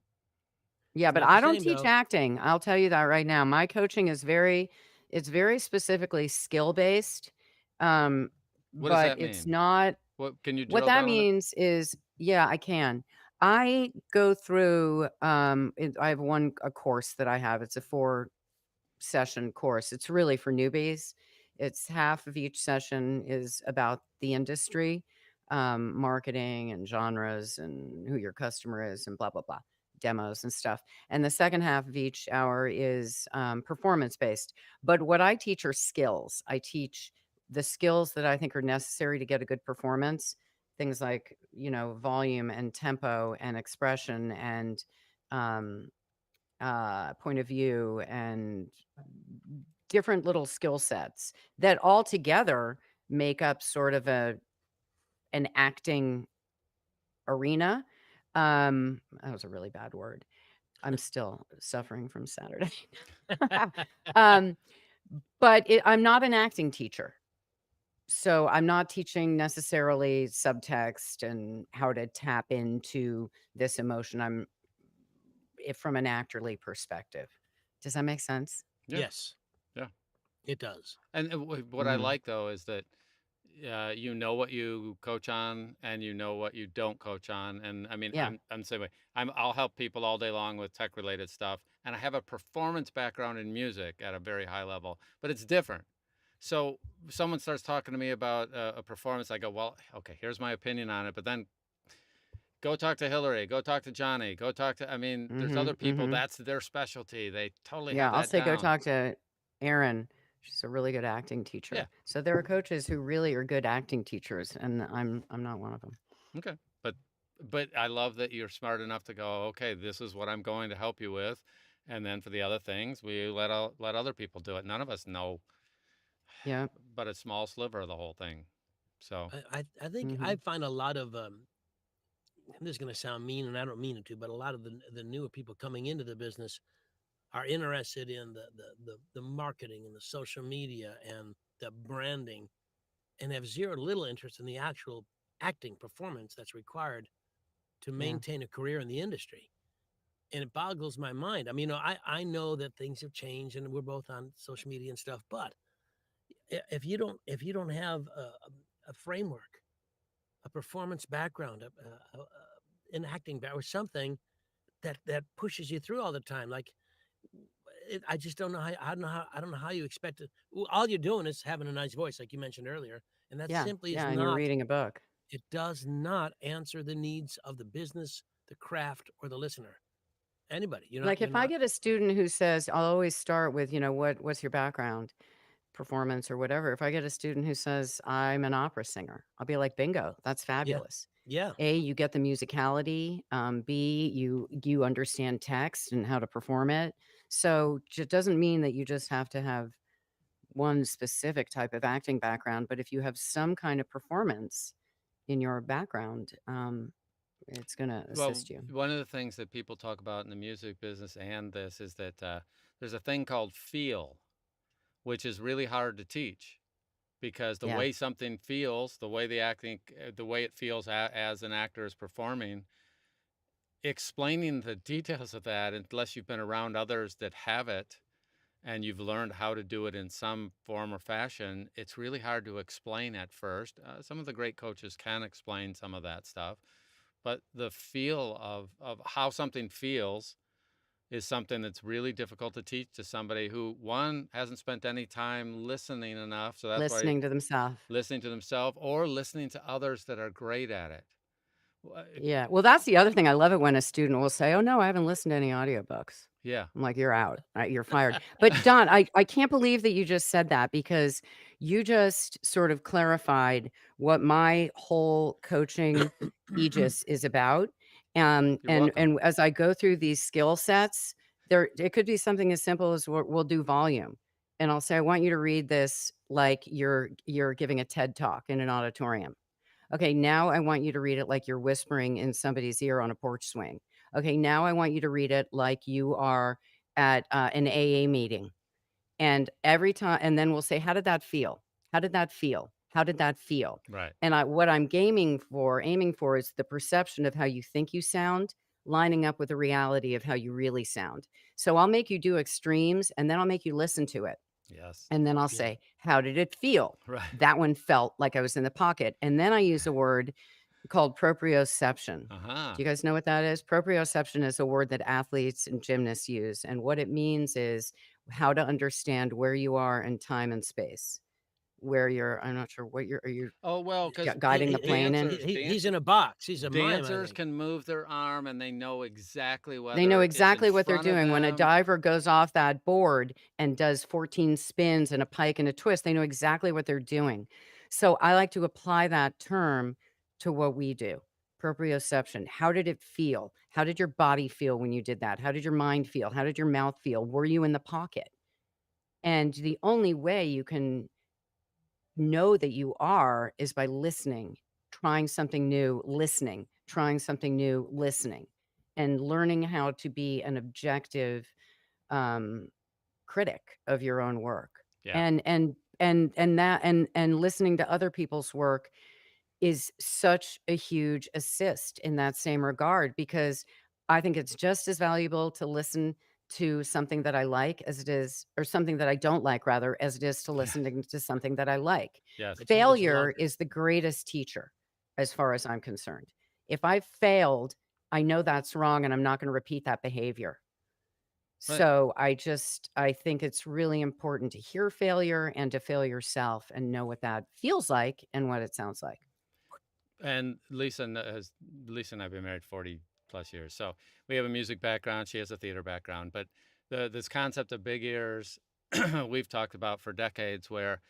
Yeah, It's but not the I don't same teach though. acting. I'll tell you that right now. My coaching is it's very specifically skill-based. What does But that it's mean? not, What can you what drill that down on it? means is, yeah, I can. I go through, I have a course that I have. It's a 4-session course. It's really for newbies. It's half of each session is about the industry, marketing and genres and who your customer is and blah, blah, blah, demos and stuff. And the second half of each hour is performance based. But what I teach are skills. I teach the skills that I think are necessary to get a good performance. Things like, volume and tempo and expression and point of view and different little skill sets that all together make up sort of an acting arena. That was a really bad word. I'm still suffering from Saturday. um, but I'm not an acting teacher. So I'm not teaching necessarily subtext and how to tap into this emotion. I'm from an actorly perspective. Does that make sense? Yeah. Yes, Yeah. it does. And what I like though is that you know what you coach on, and you know what you don't coach on. And I mean, Yeah. I'm the same way. I'll help people all day long with tech related stuff, and I have a performance background in music at a very high level, but it's different. So someone starts talking to me about a performance, I go, well, okay, here's my opinion on it, but then go talk to Hillary, go talk to Johnny, go talk to. I mean, there's other people. That's their specialty. They totally Yeah, have I'll that say go down. talk to Erin. She's a really good acting Yeah. teacher. So there are coaches who really are good acting teachers, and I'm not one of them. Okay. But I love that you're smart enough to go, okay, this is what I'm going to help you with. And then for the other things, we let other people do it. None of us know Yeah. but a small sliver of the whole thing. So I think I find a lot of this is going to sound mean, and I don't mean it to, but a lot of the newer people coming into the business are interested in the marketing and the social media and the branding, and have zero little interest in the actual acting performance that's required to maintain a career in the industry. And it boggles my mind. I mean, I know that things have changed, and we're both on social media and stuff, but if you don't have a framework, a performance background, an acting background, or something that pushes you through all the time, like I just don't know how. I don't know how you expect it. All you're doing is having a nice voice, like you mentioned earlier, and that simply is and you're not. reading a book. It does not answer the needs of the business, the craft, or the listener. Anybody, Like if I get a student who says, I'll always start with, what's your background, performance or whatever. If I get a student who says, I'm an opera singer, I'll be like, bingo, that's fabulous. Yeah. A, you get the musicality. B, you understand text and how to perform it. So it doesn't mean that you just have to have one specific type of acting background, but if you have some kind of performance in your background, it's going to Well, assist you. one of the things that people talk about in the music business and this is that there's a thing called feel, which is really hard to teach because the Yeah. way something feels, the way the acting, the way it feels as an actor is performing, explaining the details of that, unless you've been around others that have it and you've learned how to do it in some form or fashion, it's really hard to explain at first. Some of the great coaches can explain some of that stuff, but the feel of how something feels is something that's really difficult to teach to somebody who, one, hasn't spent any time listening enough. So that's why Listening to themselves. listening to themselves or listening to others that are great at it. Yeah. Well, that's the other thing. I love it when a student will say, "Oh, no, I haven't listened to any audiobooks." Yeah. I'm like, "You're out. You're fired." But Don, I can't believe that you just said that because you just sort of clarified what my whole coaching aegis is about. You're welcome. And as I go through these skill sets, there it could be something as simple as we'll do volume. And I'll say, "I want you to read this like you're giving a TED talk in an auditorium." Okay, now I want you to read it like you're whispering in somebody's ear on a porch swing. Okay, now I want you to read it like you are at an AA meeting. And every time, and then we'll say, "How did that feel? How did that feel? How did that feel?" Right. And what I'm aiming for is the perception of how you think you sound lining up with the reality of how you really sound. So I'll make you do extremes and then I'll make you listen to it. Yes. And then I'll Yeah. say, "How did it feel?" Right. That one felt like I was in the pocket. And then I use a word called proprioception. Uh-huh. Do you guys know what that is? Proprioception is a word that athletes and gymnasts use. And what it means is how to understand where you are in time and space, where I'm not sure what are you Oh, well, because guiding the plane in? He's in a box. He's a mime, I dancers think. can move their arm and they know exactly They know whether it's in exactly what they're front of doing. When a them. diver goes off that board and does 14 spins and a pike and a twist, they know exactly what they're doing. So I like to apply that term to what we do. Proprioception. How did it feel? How did your body feel when you did that? How did your mind feel? How did your mouth feel? Were you in the pocket? And the only way you can know that you are is by listening, trying something new, listening, trying something new, listening, and learning how to be an objective um, critic of your own work. Yeah. And listening to other people's work is such a huge assist in that same regard because I think it's just as valuable to listen to something that I like as it is, or something that I don't like rather, as it is to Yeah. listen to something that I like. Yes. But you listen Failure longer. is the greatest teacher as far as I'm concerned. If I failed, I know that's wrong and I'm not going to repeat that behavior. But So I think it's really important to hear failure and to fail yourself and know what that feels like and what it sounds like. and Lisa and I've been married 40 plus years. So we have a music background. She has a theater background. But this concept of big ears, we've talked about for decades, where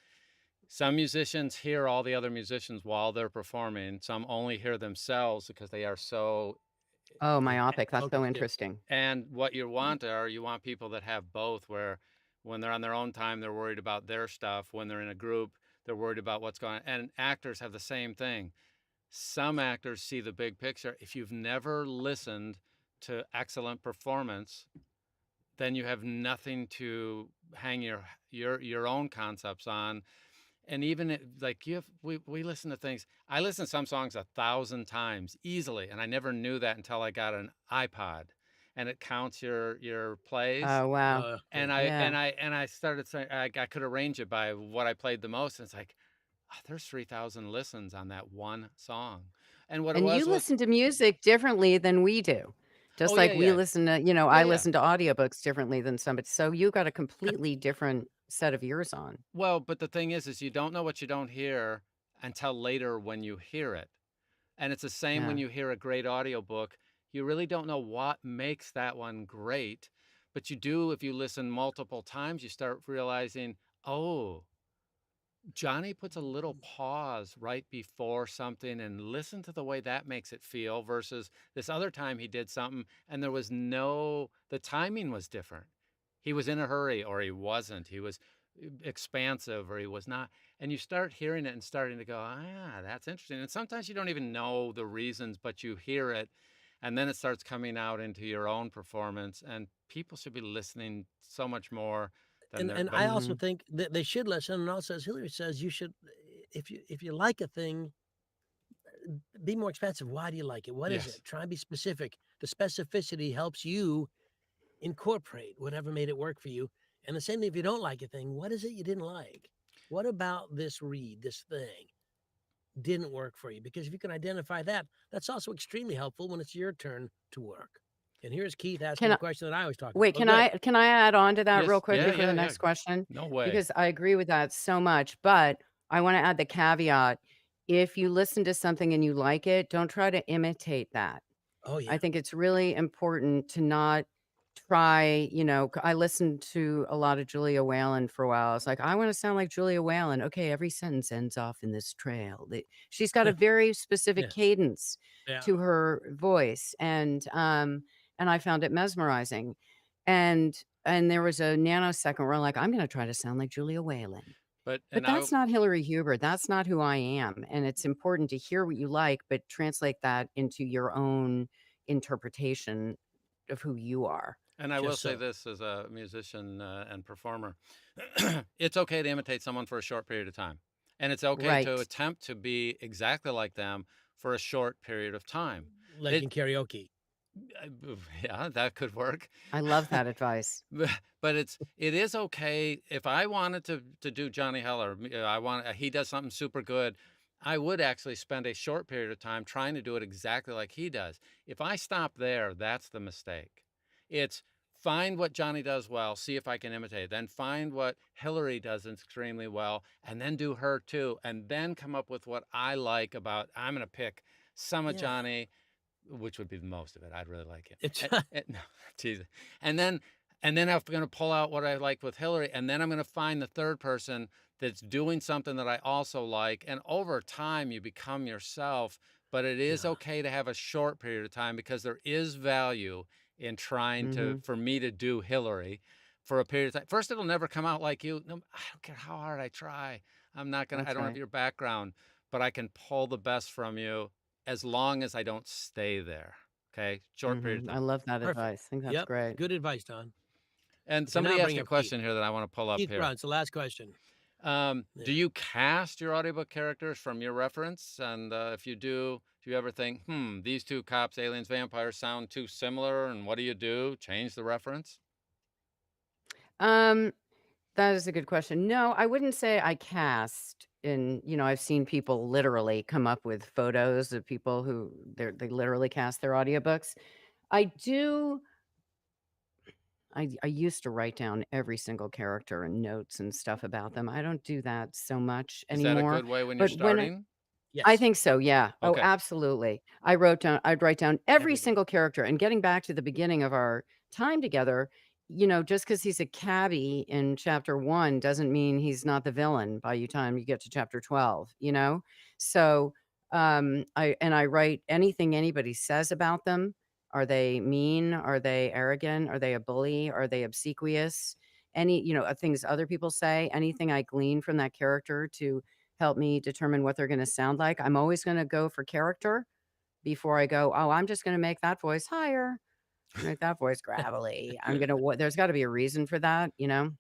some musicians hear all the other musicians while they're performing. Some only hear themselves because they are so. Oh, Yeah. myopic. That's so Focus, yeah. interesting. And what you want people that have both, where when they're on their own time, they're worried about their stuff. When they're in a group, they're worried about what's going on. And actors have the same thing. Some actors see the big picture. If you've never listened to excellent performance, then you have nothing to hang your own concepts on. And even like we listen to things. I listen to some songs 1,000 times easily, and I never knew that until I got an iPod, and it counts your plays. Oh, wow. And Yeah. I started saying I could arrange it by what I played the most. And it's like, oh, there's 3,000 listens on that one song. And what it And you was, listen to music differently than we do. oh Just yeah, like we yeah, listen to, yeah, I yeah. listen to audiobooks differently than somebody. So you got a completely different set of ears on. Well, but the thing is you don't know what you don't hear until later when you hear it. And it's the same when Yeah. you hear a great audiobook. You really don't know what makes that one great, but you do if you listen multiple times. You start realizing, oh, Johnny puts a little pause right before something and listen to the way that makes it feel versus this other time he did something and there was the timing was different. He was in a hurry or he wasn't. He was expansive or he was not. And you start hearing it and starting to go, ah, that's interesting. And sometimes you don't even know the reasons, but you hear it and then it starts coming out into your own performance. And people should be listening so much more than they're, And but I also Mhm. think that they should listen. And also, as Hillary says, you should, if you like a thing, be more expansive. Why do you like it? What is yes. it? Try and be specific. The specificity helps you incorporate whatever made it work for you. And the same thing if you don't like a thing, what is it you didn't like? What about this read, this thing didn't work for you? Because if you can identify that, that's also extremely helpful when it's your turn to work. And here's Keith asking Can the I question that I always talk about. wait, Oh, go ahead. can I add on to that real Yes. quick Yeah. before Yeah. the Yeah. next question? No way. Because I agree with that so much, but I want to add the caveat. If you listen to something and you like it, don't try to imitate that. Oh, yeah. I think it's really important to not try, I listened to a lot of Julia Whalen for a while. It's like, I want to sound like Julia Whalen. Okay, every sentence ends off in this trail. She's got a very specific Yeah. cadence Yeah. to her voice, and I found it mesmerizing. And there was a nanosecond where I'm like, I'm going to try to sound like Julia Whalen. But But and I that's not Hillary Huber. That's not who I am. And it's important to hear what you like, but translate that into your own interpretation of who you are. and I will Just say so. this as a musician and performer, it's okay to imitate someone for a short period of time, and it's okay to Right. attempt to be exactly like them for a short period of time. Like It, in karaoke. yeah, that could work. I love that advice. But it is okay if I wanted to do Johnny Heller. I want he does something super good. I would actually spend a short period of time trying to do it exactly like he does. If I stop there, that's the mistake. It's find what Johnny does well, see if I can imitate, then find what Hillary does extremely well, and then do her too, and then come up with what I like about. I'm going to pick some of Yeah. Johnny, which would be the most of it. I'd really like it. It's No, Jesus. And then I'm going to pull out what I like with Hillary, and then I'm going to find the third person that's doing something that I also like. And over time, you become yourself. But it is yeah. okay to have a short period of time because there is value in trying Mhm. for me to do Hillary for a period of time. First, it'll never come out like you. No, I don't care how hard I try. I That's don't have right. your background, but I can pull the best from you as long as I don't stay there. Okay. Short period of I time. love that Perfect. advice. I think that's Yep. great. Good advice, Don. And We can now somebody asked bring a up Keith. question here that I want to pull up Keith here. Bruns, the last question. Do Yeah. you cast your audiobook characters from your reference? And if you do you ever think, these two cops, aliens, vampires sound too similar? And what do? Change the reference? Um, that is a good question. No, I wouldn't say I cast I've seen people literally come up with photos of people who they literally cast their audiobooks. I do I used to write down every single character and notes and stuff about them. I don't do that so much Is that a anymore. good way when you're But starting? I Yes. think so, yeah. Oh, Okay. absolutely. I'd write down every Everybody. single character. And getting back to the beginning of our time together, just because he's a cabbie in chapter 1 doesn't mean he's not the villain by the time you get to chapter 12, you know? So, I write anything anybody says about them. Are they mean? Are they arrogant? Are they a bully? Are they obsequious? Any, things other people say, anything I glean from that character to help me determine what they're gonna sound like. I'm always gonna go for character before I go, "Oh, I'm just gonna make that voice higher, make that voice gravelly." There's gotta be a reason for that, you know?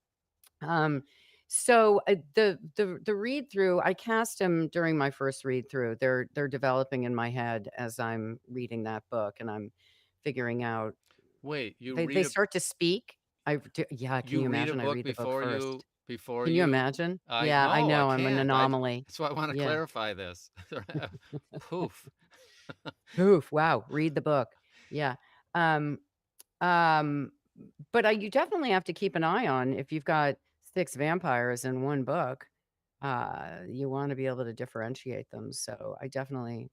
Um, so, the read through, I cast them during my first read through. They're developing in my head as I'm reading that book, and I'm figuring out Wait, they start to speak. Yeah, can you you read a imagine? I book read the book first. before Can you you imagine? I Yeah, I no, I know, I'm an can't. anomaly. That's why I want to Yeah. clarify this. Poof. Oof, wow, read the book. Yeah. Um, um, but you definitely have to keep an eye on if you've got 6 vampires in one book, you wanna be able to differentiate them, so I definitely,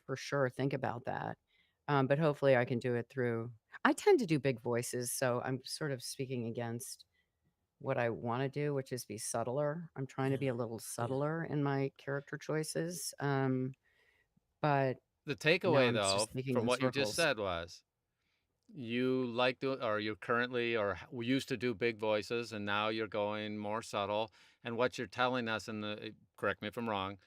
for sure, think about that. But hopefully I can do it through I tend to do big voices, so I'm sort of speaking against what I want to do, which is be subtler. I'm trying to Yeah. be a little Yeah. subtler in my character choices. But The no, takeaway, I'm though, just thinking from in what you just circles. said was you like to, or you currently, or used to do big voices, and now you're going more subtle. And what you're telling us, and correct me if I'm wrong,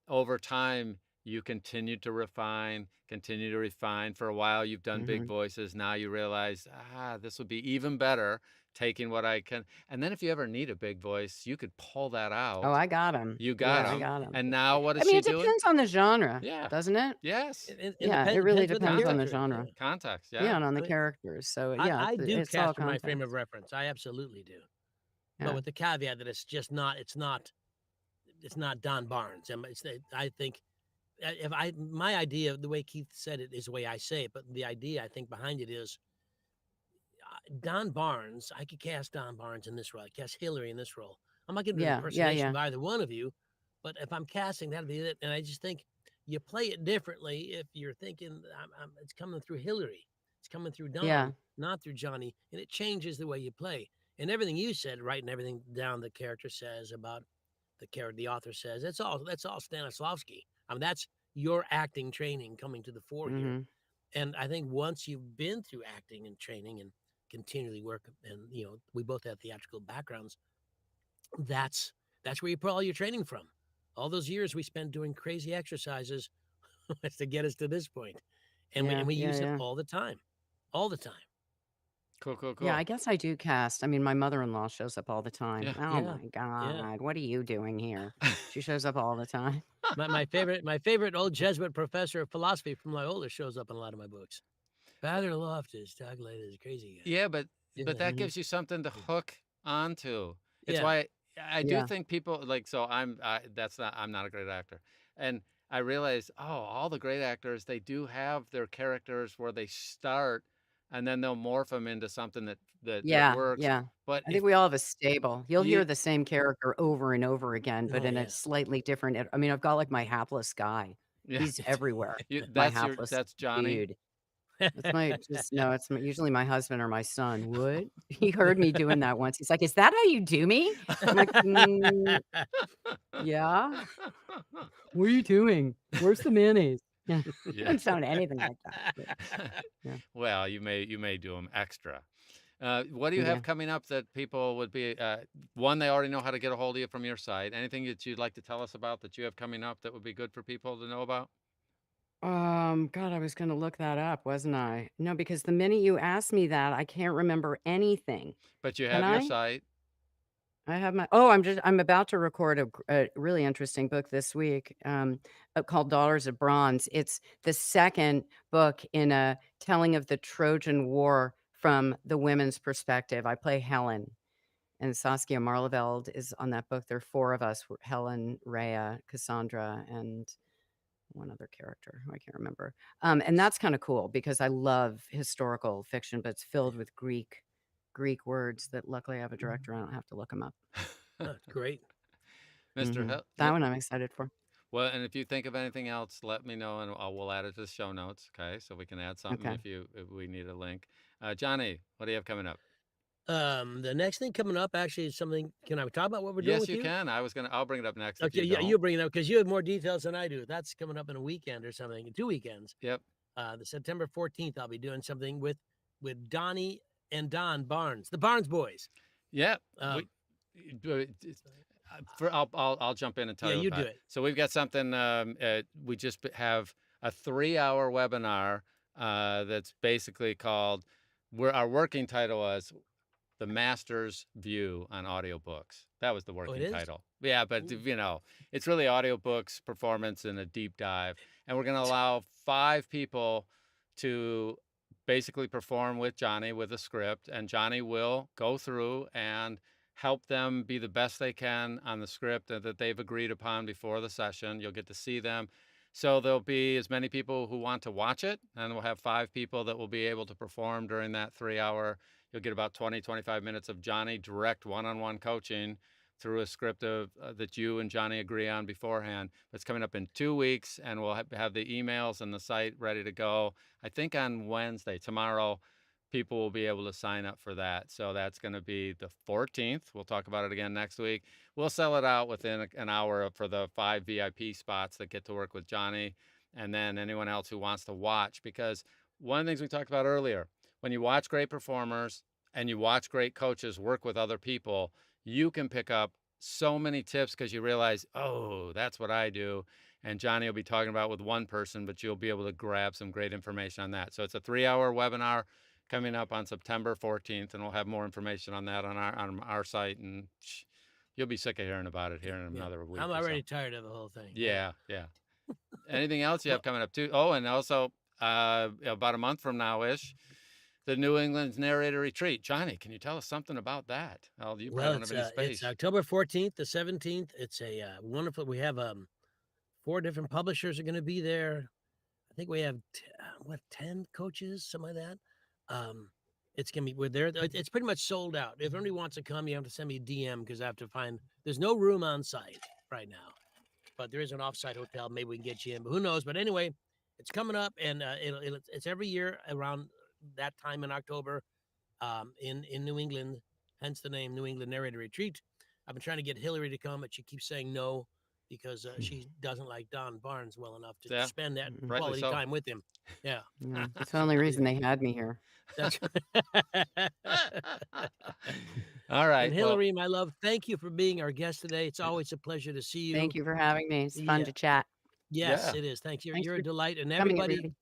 over time, you continue to refine. For a while, you've done big Hmm. voices. Now you realize, this would be even better taking what I can. And then if you ever need a big voice, you could pull that Oh, out. I got him. You got Yeah, I them. got him. And now what I is mean, she it doing? depends on the genre, Yeah. doesn't it? Yes. And Yeah, it really depends what the depends on the character Context. is. genre. Yeah. Context. Yeah, Yeah. and on I the mean, characters. So yeah, I do it's all cast from my frame context. of reference. I absolutely do. But Yeah. with the caveat that it's not Don Baarns. I think if I my idea of the way Keith said it is the way I say it, but the idea I think behind it is Don Baarns. I could cast Don Baarns in this role. I cast Hillary in this role. I'm not going to do an Yeah, yeah, impersonation yeah. of either one of you, but if I'm casting, that'll be it. And I just think you play it differently if you're thinking it's coming through Hillary, it's coming through Yeah. Don, not through Johnny, and it changes the way you play. And everything you said, writing everything down, the character says about the character, the author says that's all Stanislavski. I mean, that's your acting training coming to the fore here. Hmm. And I think once you've been through acting and training and continually work, and we both have theatrical backgrounds, that's where you put all your training from. All those years we spent doing crazy exercises to get us to this point. And Yeah, we yeah, use it yeah. all the time. All the time. Cool, cool, Yeah, cool. I guess I do cast. I mean, my mother-in-law shows up all the time. Yeah. Oh Yeah. my Yeah. God, what are you doing here? She shows up all the time. My favorite old Jesuit professor of philosophy from Loyola shows up in a lot of my books. Father Loftus, talk like this crazy guy. Yeah, but Yeah, I that mean, gives you something to hook onto. It's yeah. why I do Yeah. think people like, so I'm not a great actor. And I realize, all the great actors, they do have their characters where they start and then they'll morph them into something that Yeah, works. yeah. But I if think we all have a stable. You'll hear you the same character over and over again, but Oh in a yeah. slightly different. I mean, I've got like my hapless guy. yeah, He's everywhere. My hapless that's Johnny. dude. It's my just no. Usually my husband or my son. What? He heard me doing that once. He's like, "Is that how you do me?" I'm like, yeah. What are you doing? Where's the mayonnaise? Yeah, he Yeah. doesn't sound anything like that. But yeah, Well, you may do them extra. What do you yeah. have coming up that people would be, one, they already know how to get a hold of you from your site. Anything that you'd like to tell us about that you have coming up that would be good for people to know about? God, I was gonna look that up, wasn't I? No, because the minute you asked me that, I can't remember anything. But you Can have your I? site. I have my I'm about to record a really interesting book this week, called Daughters of Bronze. It's the second book in a telling of the Trojan War from the women's perspective. I play Helen, and Saskia Marleveld is on that book. There are four of us: Helen, Rhea, Cassandra, and one other character who I can't remember. And that's kind of cool because I love historical fiction, but it's filled with Greek words that luckily I have a director. I don't have to look them up. Great. Mr. Hill. That one I'm excited for. Well, and if you think of anything else, let me know and we'll add it to the show notes. Okay. So we can add something Okay. if we need a link. Johnny, what do you have coming up? The next thing coming up actually is something. Can I talk about what we're doing Yes, with you you? can. I'll bring it up next. Okay, If you yeah, don't. you bring it up because you have more details than I do. That's coming up in a weekend or something, 2 weekends. Yep. The September 14th, I'll be doing something with Donnie and Don Baarns, the Baarns boys. Yep. Um, I'll jump in and tell Yeah, you you about do it. it. So we've got something. We just have a 3-hour webinar that's basically called. Our working title was "The Master's View on Audiobooks." That was the it working is? title. Yeah, but Ooh. it's really audiobooks performance and a deep dive, and we're going to allow 5 people to basically perform with Johnny with a script, and Johnny will go through and help them be the best they can on the script that they've agreed upon before the session. You'll get to see them. So there'll be as many people who want to watch it, and we'll have 5 people that will be able to perform during that 3-hour. You'll get about 20, 25 minutes of Johnny direct one-on-one coaching through a script that you and Johnny agree on beforehand. It's coming up in 2 weeks, and we'll have the emails and the site ready to go. I think on Wednesday, tomorrow, people will be able to sign up for that. So that's going to be the 14th. We'll talk about it again next week. We'll sell it out within an hour for the 5 VIP spots that get to work with Johnny, and then anyone else who wants to watch. Because one of the things we talked about earlier, when you watch great performers and you watch great coaches work with other people, you can pick up so many tips because you realize, oh, that's what I do. And Johnny will be talking about with one person, but you'll be able to grab some great information on that. So it's a 3-hour webinar coming up on September 14th, and we'll have more information on that on our site. And you'll be sick of hearing about it here in another week. I'm already tired of the whole thing. Yeah. Anything else you have coming up too? Oh, and also about a month from now-ish, the New England's Narrator Retreat. Johnny, can you tell us something about that? Oh, you probably don't have any space. It's October 14th to 17th. It's a wonderful. We have 4 different publishers are going to be there. I think we have 10 coaches, something like that. It's gonna be we're there. It's pretty much sold out. If anybody wants to come, you have to send me a DM because I have to find. There's no room on site right now, but there is an offsite hotel. Maybe we can get you in, but who knows? But anyway, it's coming up, and it's every year around that time in October, in New England. Hence the name New England Narrator Retreat. I've been trying to get Hillary to come, but she keeps saying no because she doesn't like Don Baarns well enough to spend that quality time with him. Yeah, that's the only reason they had me here. That's all right. And Hillary, my love, thank you for being our guest today. It's always a pleasure to see you. Thank you for having me. It's fun to chat. Yes, it is. Thank you. You're a delight. And everybody,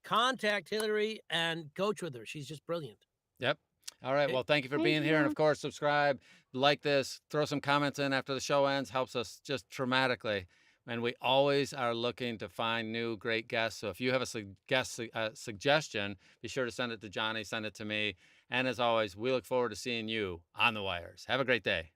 contact Hillary and coach with her. She's just brilliant. Yep. All right. Well, thank you for being here. And of course, subscribe, like this, throw some comments in after the show ends. Helps us just dramatically. And we always are looking to find new great guests. So if you have a guest suggestion, be sure to send it to Johnny, send it to me. And as always, we look forward to seeing you on the wires. Have a great day.